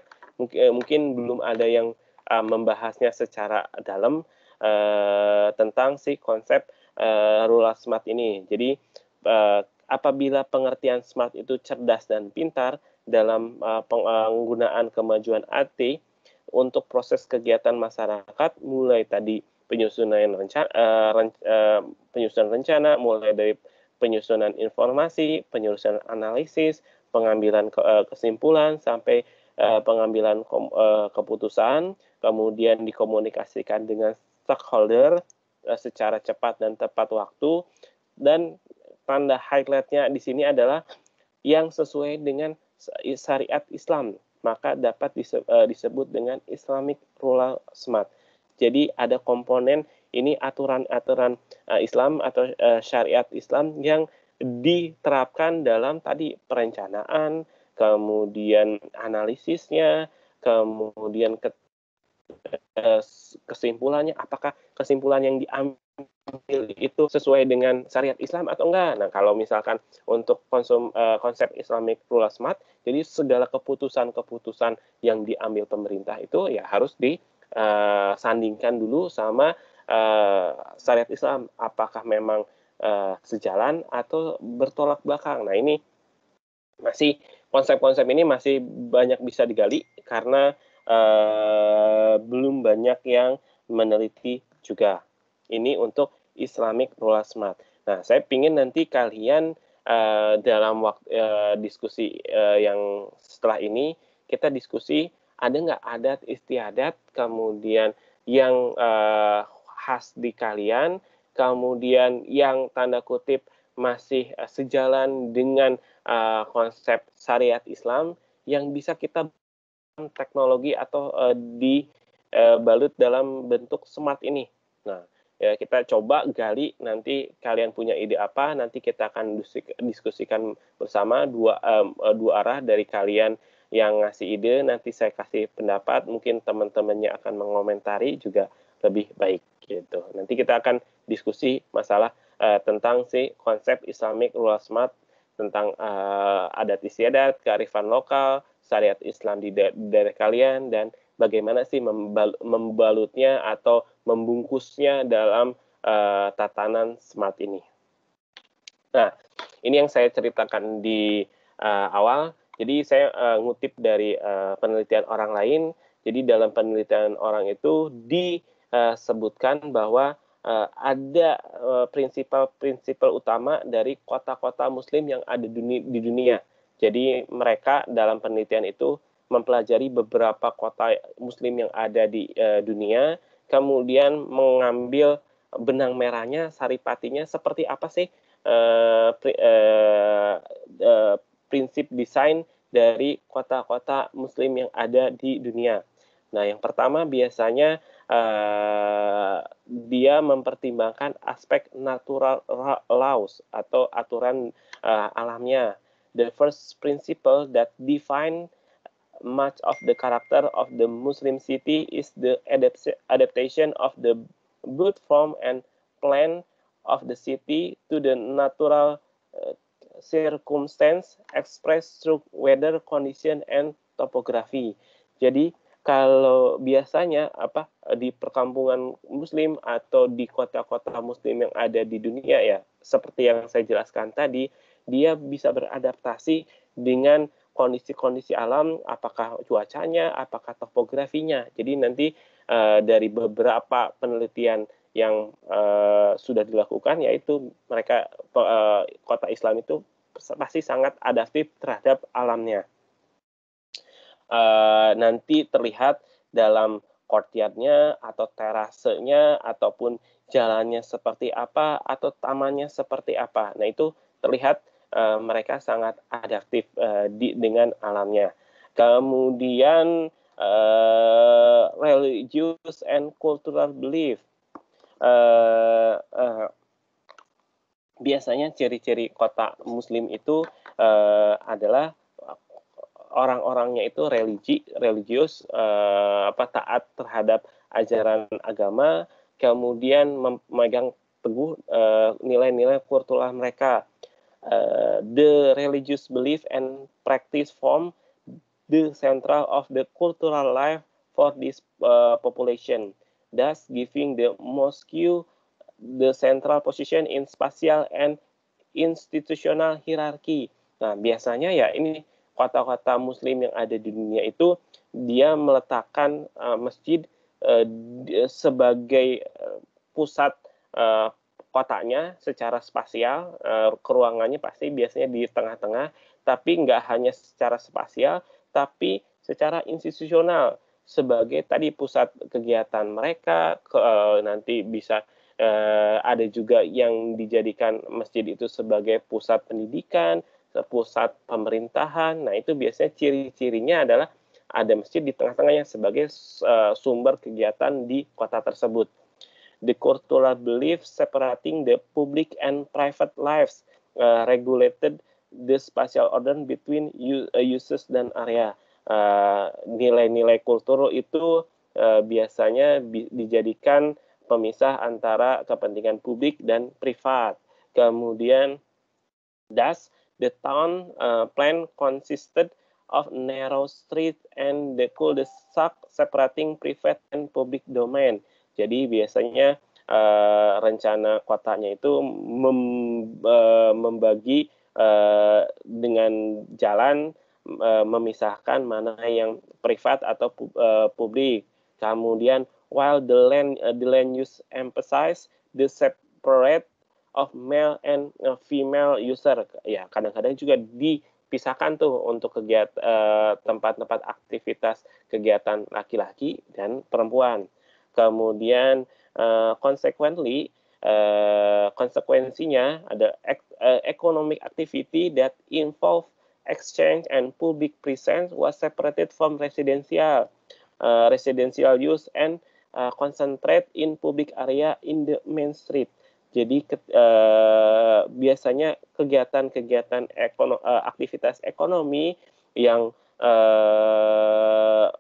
Speaker 1: mungkin belum ada yang membahasnya secara dalam tentang si konsep Rule of Smart ini. Jadi apabila pengertian smart itu cerdas dan pintar dalam penggunaan kemajuan IT untuk proses kegiatan masyarakat, mulai tadi penyusunan rencana, mulai dari penyusunan informasi, penyusunan analisis, pengambilan kesimpulan, sampai pengambilan keputusan, kemudian dikomunikasikan dengan stakeholder secara cepat dan tepat waktu, dan tanda highlightnya di sini adalah yang sesuai dengan syariat Islam, maka dapat disebut dengan Islamic Rule Smart. Jadi ada komponen ini aturan-aturan Islam atau syariat Islam yang diterapkan dalam tadi perencanaan, kemudian analisisnya, kemudian kesimpulannya, apakah kesimpulan yang diambil itu sesuai dengan syariat Islam atau enggak. Nah, kalau misalkan untuk konsep Islamic Rule of Smart, jadi segala keputusan-keputusan yang diambil pemerintah itu ya harus disandingkan dulu sama syariat Islam, apakah memang sejalan atau bertolak belakang. Nah, ini masih konsep-konsep ini masih banyak bisa digali karena belum banyak yang meneliti juga. Ini untuk Islamic Rule of Smart. Nah, saya ingin nanti kalian dalam waktu diskusi yang setelah ini kita diskusi ada nggak adat istiadat kemudian yang khas di kalian, kemudian yang tanda kutip masih sejalan dengan konsep syariat Islam yang bisa kita teknologi atau dibalut dalam bentuk smart ini. Nah, ya kita coba gali, nanti kalian punya ide apa, nanti kita akan diskusikan bersama dua arah dari kalian yang ngasih ide, nanti saya kasih pendapat, mungkin teman-temannya akan mengomentari juga lebih baik gitu. Nanti kita akan diskusi masalah tentang si konsep Islamic Rule of Smart, tentang adat istiadat, kearifan lokal, syariat Islam di daerah kalian, dan bagaimana sih membalutnya atau membungkusnya dalam tatanan smart ini. Nah, ini yang saya ceritakan di awal. Jadi saya ngutip dari penelitian orang lain. Jadi dalam penelitian orang itu disebutkan bahwa ada prinsip utama dari kota-kota Muslim yang ada di dunia. Jadi mereka dalam penelitian itu mempelajari beberapa kota Muslim yang ada di dunia, kemudian mengambil benang merahnya, saripatinya seperti apa sih prinsip desain dari kota-kota Muslim yang ada di dunia. Nah, yang pertama biasanya dia mempertimbangkan aspek natural laws atau aturan alamnya. The first principle that define much of the character of the Muslim city is the adaptation of the built form and plan of the city to the natural circumstance expressed through weather condition and topography. Jadi kalau biasanya di perkampungan Muslim atau di kota-kota Muslim yang ada di dunia ya, seperti yang saya jelaskan tadi, dia bisa beradaptasi dengan kondisi-kondisi alam, apakah cuacanya, apakah topografinya. Jadi nanti dari beberapa penelitian yang sudah dilakukan, yaitu mereka kota Islam itu pasti sangat adaptif terhadap alamnya. Nanti terlihat dalam courtyard-nya atau terasenya ataupun jalannya seperti apa atau tamannya seperti apa. Nah, itu terlihat mereka sangat adaptif dengan alamnya. Kemudian religious and cultural belief. Biasanya ciri-ciri kota Muslim itu adalah orang-orangnya itu religius, taat terhadap ajaran agama, kemudian memegang teguh nilai-nilai kultural mereka. The religious belief and practice form the central of the cultural life for this population, thus giving the mosque the central position in spatial and institutional hierarchy. Nah, biasanya ya ini kota-kota Muslim yang ada di dunia itu dia meletakkan masjid sebagai pusat kotanya secara spasial, keruangannya pasti biasanya di tengah-tengah, tapi nggak hanya secara spasial, tapi secara institusional sebagai tadi pusat kegiatan mereka, nanti bisa ada juga yang dijadikan masjid itu sebagai pusat pendidikan, pusat pemerintahan. Nah, itu biasanya ciri-cirinya adalah ada masjid di tengah-tengahnya sebagai sumber kegiatan di kota tersebut. The cultural belief separating the public and private lives regulated the spatial order between uses dan area. Nilai-nilai kultur itu biasanya dijadikan pemisah antara kepentingan publik dan privat. Kemudian, thus the town plan consisted of narrow street and the cul-de-sac separating private and public domain. Jadi biasanya rencana kotanya itu membagi dengan jalan, memisahkan mana yang privat atau publik. Kemudian while the land use emphasize the separate of male and female user. Ya, kadang-kadang juga dipisahkan tuh untuk kegiatan tempat-tempat aktivitas kegiatan laki-laki dan perempuan. Kemudian konsekuensinya ada economic activity that involve exchange and public presence was separated from residential use and concentrate in public area in the main street. Jadi biasanya kegiatan-kegiatan aktivitas ekonomi yang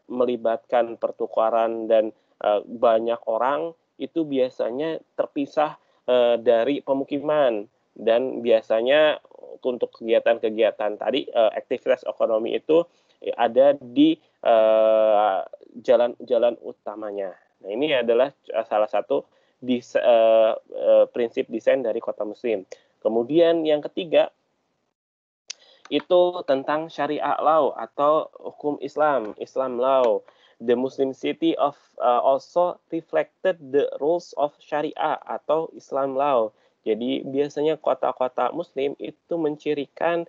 Speaker 1: melibatkan pertukaran dan banyak orang itu biasanya terpisah dari pemukiman, dan biasanya untuk kegiatan-kegiatan tadi aktivitas ekonomi itu ada di jalan utamanya. Nah, ini adalah salah satu prinsip desain dari kota Muslim. Kemudian yang ketiga itu tentang syariah law atau hukum Islam law. The Muslim city also reflected the rules of syariah atau Islam law. Jadi biasanya kota-kota Muslim itu mencirikan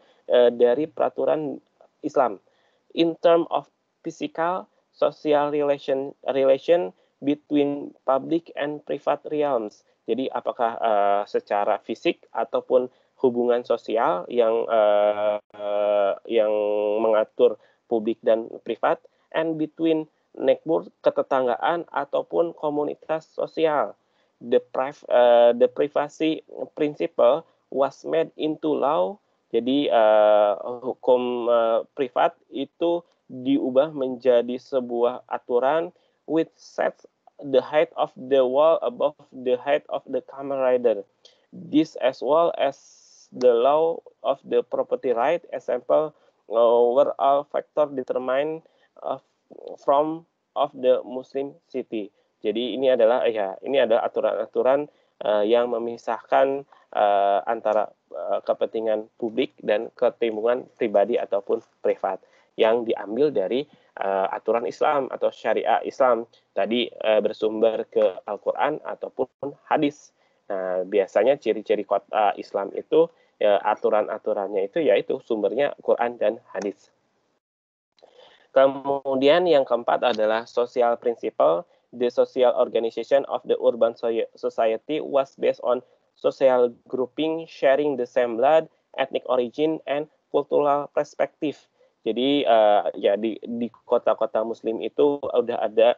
Speaker 1: dari peraturan Islam in term of physical social relation between public and private realms. Jadi apakah secara fisik ataupun hubungan sosial yang mengatur publik dan privat, and between neighbor, ketetanggaan ataupun komunitas sosial. The privacy principle was made into law. Jadi hukum privat itu diubah menjadi sebuah aturan which sets the height of the wall above the height of the camel rider. This as well as the law of the property right, example, were all factor determined from of the Muslim city. Jadi ini adalah aturan-aturan yang memisahkan antara kepentingan publik dan kepentingan pribadi ataupun privat. yang diambil dari aturan Islam atau syariah Islam. Tadi bersumber ke Al-Quran ataupun hadis. Nah, biasanya ciri-ciri kota Islam itu aturan-aturannya itu yaitu sumbernya Quran dan hadis. Kemudian yang keempat adalah social principle. The social organization of the urban society was based on social grouping, sharing the same blood, ethnic origin, and cultural perspective. Jadi ya di kota-kota Muslim itu udah ada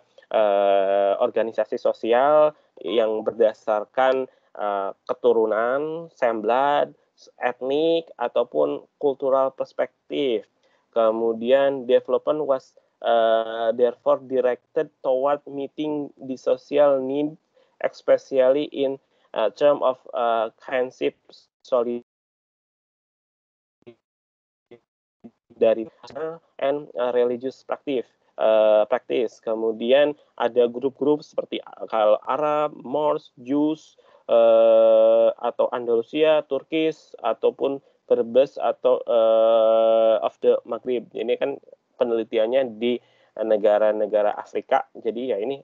Speaker 1: organisasi sosial yang berdasarkan keturunan, same blood, etnik ataupun cultural perspective. Kemudian development was therefore directed toward meeting the social need, especially in terms of kinship, solidarity, and religious practice. Kemudian ada grup-grup seperti kalau Arab, Moors, Jews, atau Andalusia, Turkis, ataupun Berbers atau of the Maghrib. Ini kan penelitiannya di negara-negara Afrika. Jadi ya ini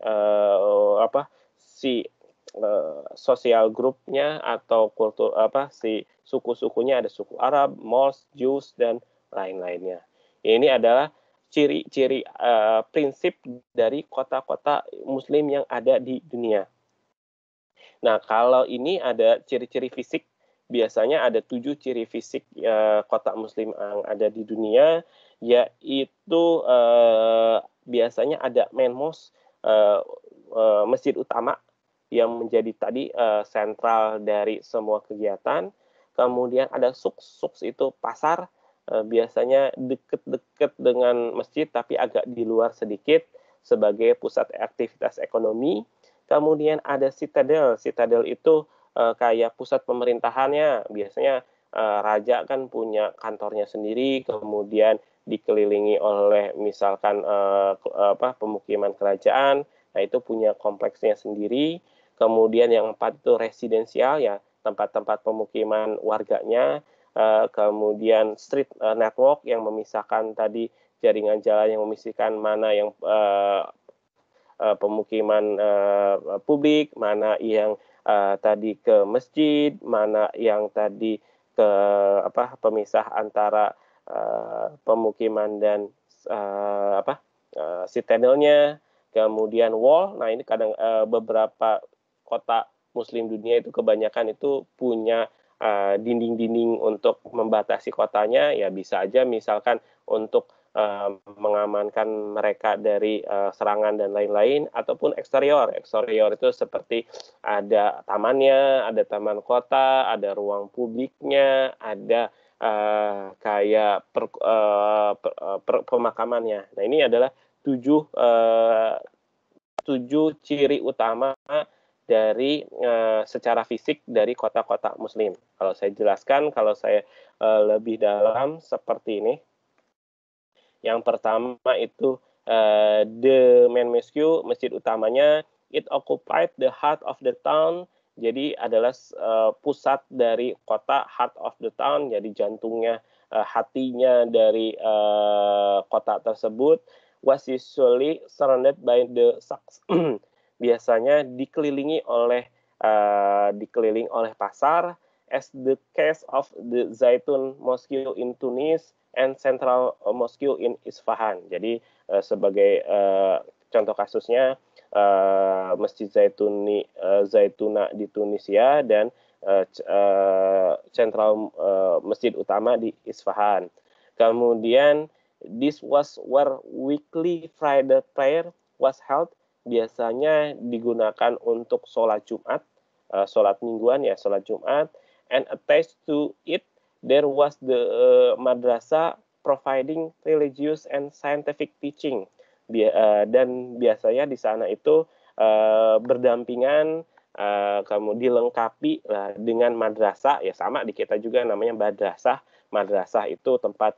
Speaker 1: sosial grupnya atau kultur si suku-sukunya ada suku Arab, Moors, Jews dan lain-lainnya. Ini adalah ciri-ciri prinsip dari kota-kota Muslim yang ada di dunia. Nah, kalau ini ada ciri-ciri fisik. Biasanya ada 7 ciri fisik kota Muslim yang ada di dunia, yaitu biasanya ada main mosque, masjid utama yang menjadi tadi sentral dari semua kegiatan. Kemudian ada suks itu pasar, biasanya dekat-dekat dengan masjid tapi agak di luar sedikit sebagai pusat aktivitas ekonomi. Kemudian ada citadel itu kayak pusat pemerintahannya. Biasanya raja kan punya kantornya sendiri, kemudian dikelilingi oleh misalkan pemukiman kerajaan, nah itu punya kompleksnya sendiri. Kemudian yang 4 itu residensial, ya tempat-tempat pemukiman warganya. Kemudian street network yang memisahkan tadi jaringan jalan yang memisahkan mana yang pemukiman publik, mana yang tadi ke masjid, mana yang tadi ke pemisah antara pemukiman dan citadelnya. Kemudian wall. Nah, ini kadang beberapa kota Muslim dunia itu kebanyakan itu punya dinding-dinding untuk membatasi kotanya. Ya bisa aja misalkan untuk mengamankan mereka dari serangan dan lain-lain, ataupun eksterior itu seperti ada tamannya, ada taman kota, ada ruang publiknya, ada kayak pemakamannya. Nah, ini adalah 7 ciri utama dari secara fisik dari kota-kota Muslim. Kalau saya jelaskan, kalau saya lebih dalam seperti ini. Yang pertama itu the main mosque, masjid utamanya, it occupied the heart of the town. Jadi adalah pusat dari kota, heart of the town, jadi jantungnya, hatinya dari kota tersebut. Was usually surrounded by the sucks. Biasanya dikelilingi oleh pasar, as the case of the Zaitun Mosque in Tunis and Central Mosque in Isfahan. Jadi sebagai contoh kasusnya Masjid Zaituna di Tunisia dan Central Masjid Utama di Isfahan. Kemudian this was where weekly Friday prayer was held. Biasanya digunakan untuk sholat Jumat, sholat mingguan ya, sholat Jumat. And attached to it there was the madrasah providing religious and scientific teaching. Dan biasanya di sana itu berdampingan, kemudian dilengkapi dengan madrasah, ya sama di kita juga namanya madrasah. Madrasah itu tempat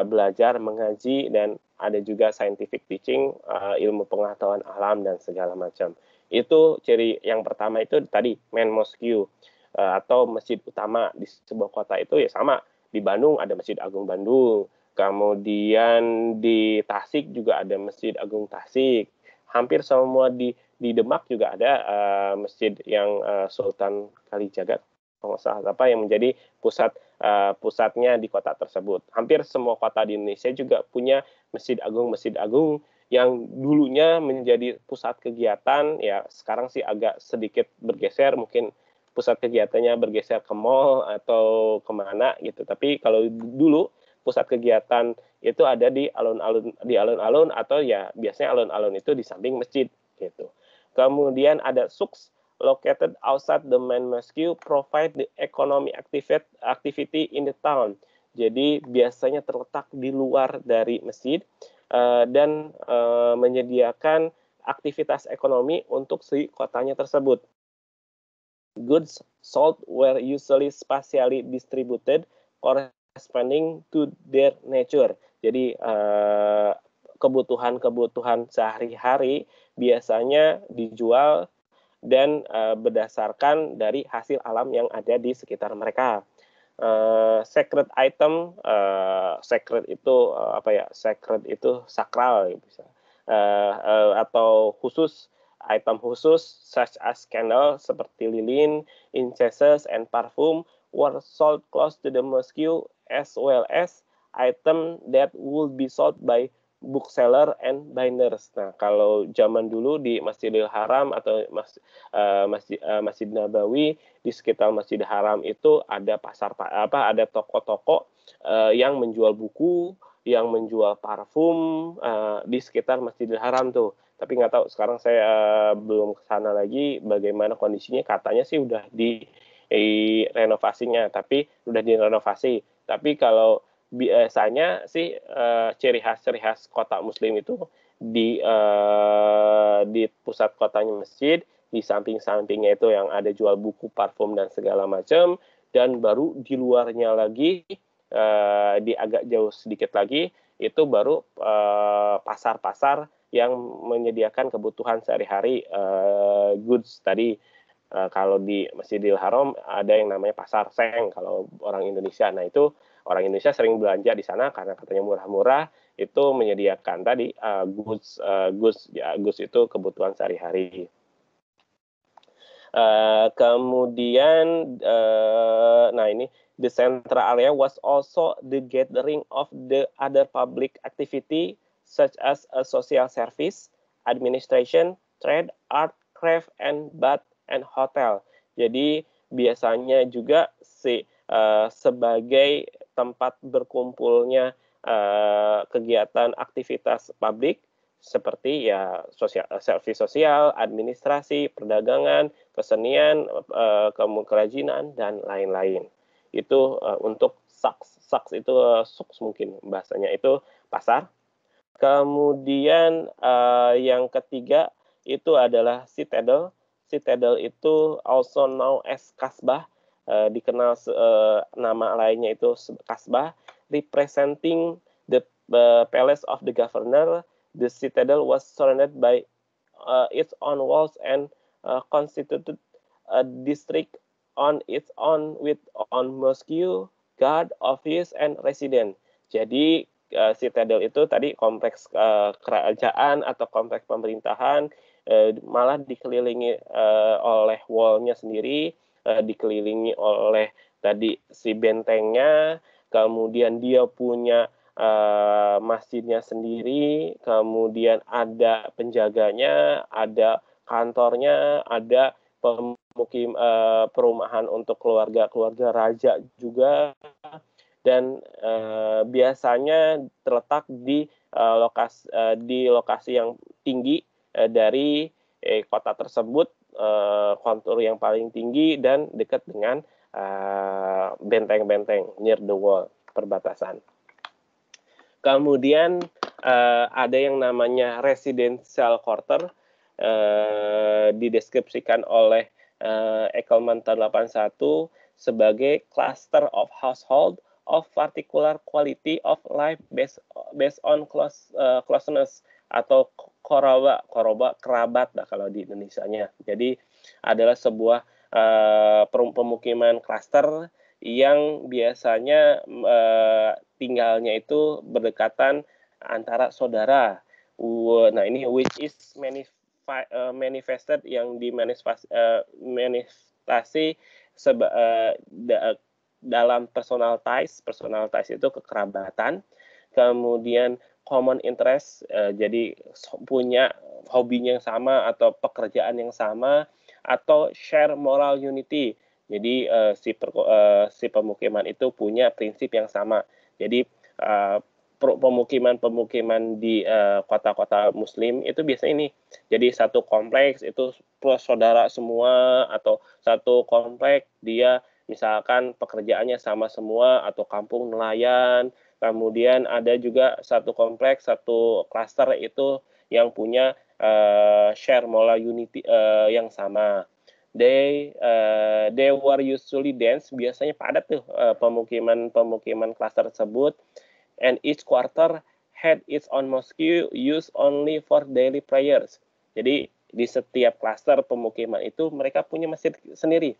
Speaker 1: belajar, mengaji, dan ada juga scientific teaching, ilmu pengetahuan alam dan segala macam. Itu ciri yang pertama itu tadi main mosque atau masjid utama di sebuah kota itu ya sama. Di Bandung ada Masjid Agung Bandung, Kemudian di Tasik juga ada Masjid Agung Tasik. Hampir semua di Demak juga ada masjid yang Sultan Kalijaga, kalau nggak salah apa, yang menjadi pusatnya di kota tersebut. Hampir semua kota di Indonesia juga punya Masjid Agung yang dulunya menjadi pusat kegiatan. Ya sekarang sih agak sedikit bergeser, mungkin pusat kegiatannya bergeser ke mall atau kemana gitu. Tapi kalau dulu pusat kegiatan itu ada di alun-alun atau ya biasanya alun-alun itu di samping masjid gitu. Kemudian ada SUKS, located outside the main mosque, provide the economic activity in the town. Jadi biasanya terletak di luar dari masjid dan menyediakan aktivitas ekonomi untuk si kotanya tersebut. Goods sold were usually spatially distributed corresponding to their nature. Jadi kebutuhan-kebutuhan sehari-hari biasanya dijual dan berdasarkan dari hasil alam yang ada di sekitar mereka. Sacred item, sacred itu sacred itu sakral bisa, atau khusus, item khusus such as candle seperti lilin, incenses, and parfum were sold close to the mosque, as well as item that would be sold by bookseller and binders. Nah, kalau zaman dulu di Masjidil Haram atau Masjid Nabawi, di sekitar Masjidil Haram itu ada ada toko-toko yang menjual buku, yang menjual parfum di sekitar Masjidil Haram tuh. Tapi nggak tahu sekarang, saya belum ke sana lagi bagaimana kondisinya. Katanya sih udah renovasinya, tapi udah direnovasi. Tapi kalau biasanya sih ciri khas kota Muslim itu di pusat kotanya masjid, di samping-sampingnya itu yang ada jual buku, parfum dan segala macam, dan baru di luarnya lagi di agak jauh sedikit lagi itu baru pasar-pasar yang menyediakan kebutuhan sehari-hari, goods tadi. Kalau di Masjidil Haram ada yang namanya pasar Seng kalau orang Indonesia. Nah, itu orang Indonesia sering belanja di sana karena katanya murah-murah, itu menyediakan tadi goods itu kebutuhan sehari-hari. Kemudian nah ini, the central area was also the gathering of the other public activity such as social service, administration, trade, art, craft, and bath and hotel. Jadi biasanya juga sebagai tempat berkumpulnya kegiatan aktivitas publik seperti ya servis sosial, administrasi, perdagangan, kesenian, kerajinan, dan lain-lain. Itu untuk saks itu suks mungkin bahasanya, itu pasar. Kemudian yang ketiga itu adalah citadel. Citadel itu also known as kasbah, dikenal nama lainnya itu kasbah, representing the palace of the governor. The citadel was surrounded by its own walls and constituted a district on its own with own mosque, guard, office, and resident. Jadi citadel itu tadi kompleks kerajaan atau kompleks pemerintahan, malah dikelilingi oleh wall-nya sendiri, dikelilingi oleh tadi si bentengnya, kemudian dia punya masjidnya sendiri, kemudian ada penjaganya, ada kantornya, ada perumahan untuk keluarga raja juga, dan biasanya terletak di lokasi yang tinggi dari kota tersebut, kontur yang paling tinggi dan dekat dengan benteng-benteng, near the wall, perbatasan. Kemudian ada yang namanya residential quarter, dideskripsikan oleh Ekelman tahun 81 sebagai cluster of household of particular quality of life based on closeness, atau kerabat kalau di Indonesianya. Jadi adalah sebuah pemukiman klaster yang biasanya tinggalnya itu berdekatan antara saudara. Nah ini which is manifested yang manifestasi dalam personal ties itu kekerabatan, kemudian common interest, jadi punya hobinya yang sama atau pekerjaan yang sama, atau share moral unity. Jadi si pemukiman itu punya prinsip yang sama. Jadi pemukiman di kota-kota Muslim itu biasanya ini. Jadi satu kompleks itu plus saudara semua, atau satu kompleks dia misalkan pekerjaannya sama semua, atau kampung nelayan. Kemudian ada juga satu kompleks, satu klaster itu yang punya share moral unity yang sama. They were usually dense, biasanya padat tuh pemukiman klaster tersebut, and each quarter had its own mosque used only for daily prayers. Jadi di setiap klaster pemukiman itu mereka punya masjid sendiri.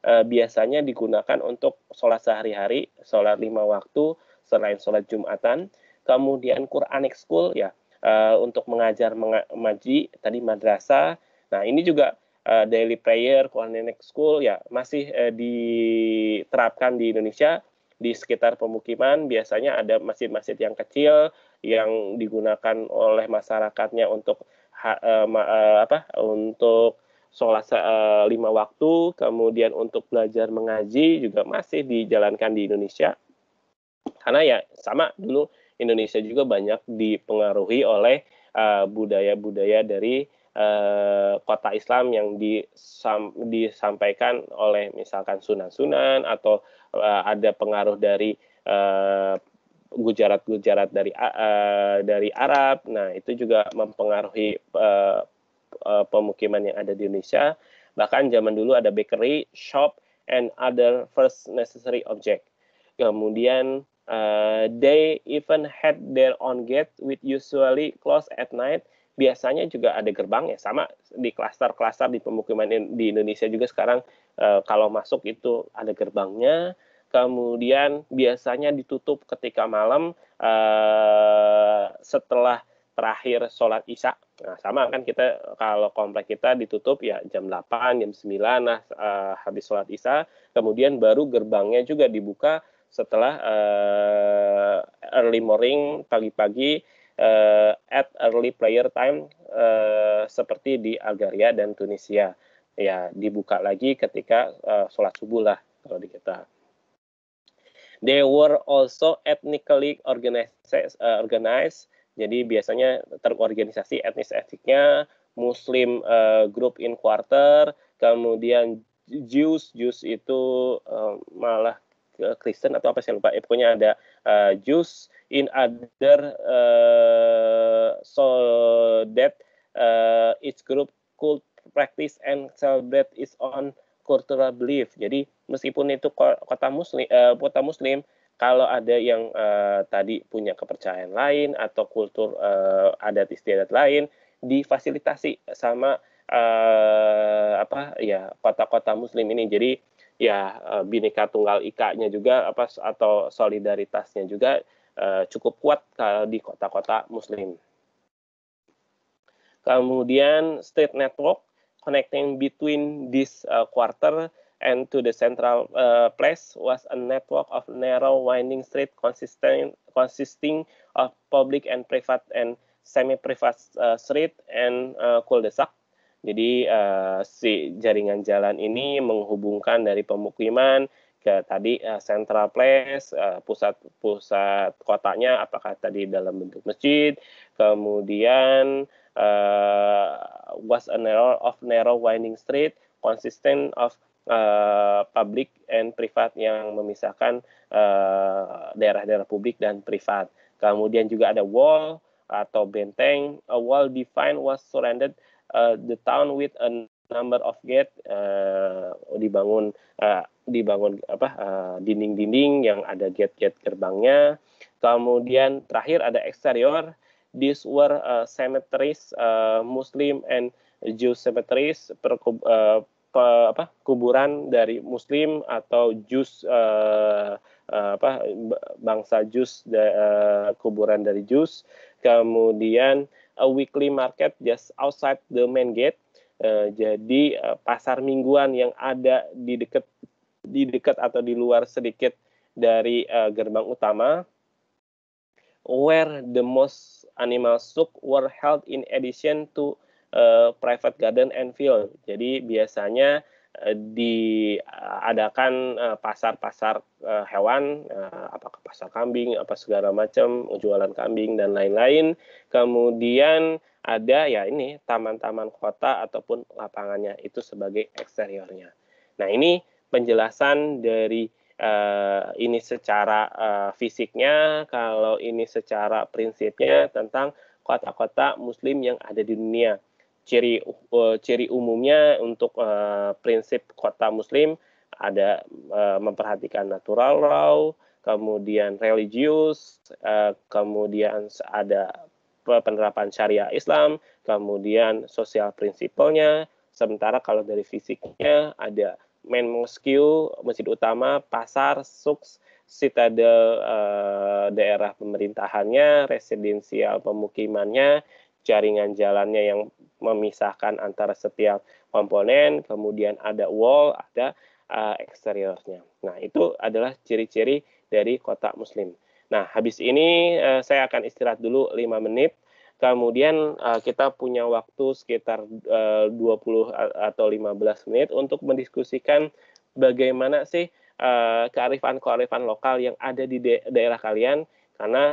Speaker 1: Biasanya digunakan untuk sholat sehari-hari, sholat 5 waktu, selain sholat Jumatan. Kemudian Quranic School, ya, untuk mengajar mengaji, tadi madrasah. Nah, ini juga daily prayer, Quranic School, ya, masih diterapkan di Indonesia. Di sekitar pemukiman biasanya ada masjid-masjid yang kecil yang digunakan oleh masyarakatnya untuk untuk sholat 5 waktu, kemudian untuk belajar mengaji juga masih dijalankan di Indonesia. Karena ya sama, dulu Indonesia juga banyak dipengaruhi oleh budaya-budaya dari kota Islam yang disampaikan oleh misalkan sunan-sunan, atau ada pengaruh dari Gujarat dari Arab. Nah, itu juga mempengaruhi pemukiman yang ada di Indonesia. Bahkan zaman dulu ada bakery, shop, and other first necessary object. Kemudian they even had their own gate which usually close at night. Biasanya juga ada gerbang, ya, sama di klaster-klaster di pemukiman di Indonesia juga sekarang kalau masuk itu ada gerbangnya. Kemudian biasanya ditutup ketika malam setelah terakhir sholat Isya. Nah, sama kan kita kalau komplek kita ditutup ya jam 8, jam 9 habis sholat Isya. Kemudian baru gerbangnya juga dibuka setelah early morning, pagi-pagi, at early prayer time, seperti di Algeria dan Tunisia. Ya, dibuka lagi ketika sholat subuh lah kalau di kita. They were also ethnically organized. Jadi biasanya terorganisasi etnis-etniknya, Muslim group in quarter, kemudian Jews itu malah Kristen atau apa, saya lupa. Pokoknya ada Jews in other, so that each group could practice and celebrate its own cultural belief. Jadi meskipun itu kota Muslim, kalau ada yang tadi punya kepercayaan lain atau kultur adat istiadat lain, difasilitasi sama kota-kota Muslim ini. Jadi ya Bhinneka Tunggal Ika-nya juga atau solidaritasnya juga cukup kuat di kota-kota Muslim. Kemudian street network connecting between this quarter and to the central place was a network of narrow winding street consisting of public and private and semi-private street and cul-de-sac. Jadi si jaringan jalan ini menghubungkan dari pemukiman ke tadi central place, pusat kotanya, apakah tadi dalam bentuk masjid, kemudian was a narrow winding street consisting of public and private, yang memisahkan daerah-daerah publik dan privat. Kemudian juga ada wall atau benteng. A wall defined was surrounded the town with a number of gate, dibangun dinding-dinding yang ada gate-gate gerbangnya. Kemudian terakhir ada exterior. These were cemeteries, Muslim and Jew cemeteries, kuburan dari Muslim atau Jews bangsa jus, kuburan dari jus. Kemudian a weekly market just outside the main gate. Jadi pasar mingguan yang ada di dekat atau di luar sedikit dari gerbang utama, where the most animal souk were held in addition to private garden and field. Jadi biasanya diadakan pasar-pasar hewan, apakah pasar kambing, apa segala macam, jualan kambing dan lain-lain. Kemudian ada ya ini taman-taman kota ataupun lapangannya itu sebagai eksteriornya. Nah, ini penjelasan dari ini secara fisiknya. Kalau ini secara prinsipnya tentang kota-kota muslim yang ada di dunia. Ciri umumnya untuk prinsip kota muslim ada memperhatikan natural law, kemudian religius, kemudian ada penerapan syariah Islam, kemudian sosial prinsipalnya. Sementara kalau dari fisiknya ada main mosque, masjid utama, pasar, suks, citadel daerah pemerintahannya, residensial pemukimannya, jaringan jalannya yang memisahkan antara setiap komponen, kemudian ada wall, ada eksteriornya. Nah, itu adalah ciri-ciri dari kota muslim. Nah, habis ini saya akan istirahat dulu 5 menit. Kemudian kita punya waktu sekitar 20 atau 15 menit untuk mendiskusikan bagaimana sih kearifan-kearifan lokal yang ada di daerah kalian. Karena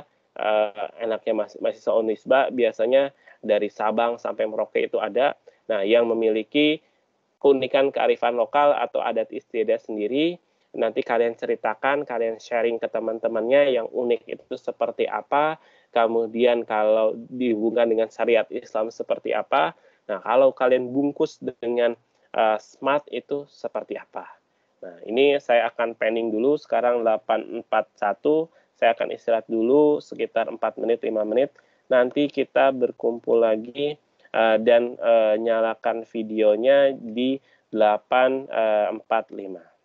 Speaker 1: enaknya mahasiswa Unisba biasanya dari Sabang sampai Merauke itu ada. Nah, yang memiliki keunikan kearifan lokal atau adat istiadat sendiri, nanti kalian ceritakan, kalian sharing ke teman-temannya yang unik itu seperti apa, kemudian kalau dihubungkan dengan syariat Islam seperti apa, nah kalau kalian bungkus dengan smart itu seperti apa. Nah, ini saya akan pending dulu, sekarang 8.41, saya akan istirahat dulu sekitar 4 menit, 5 menit, nanti kita berkumpul lagi dan nyalakan videonya di 8.45.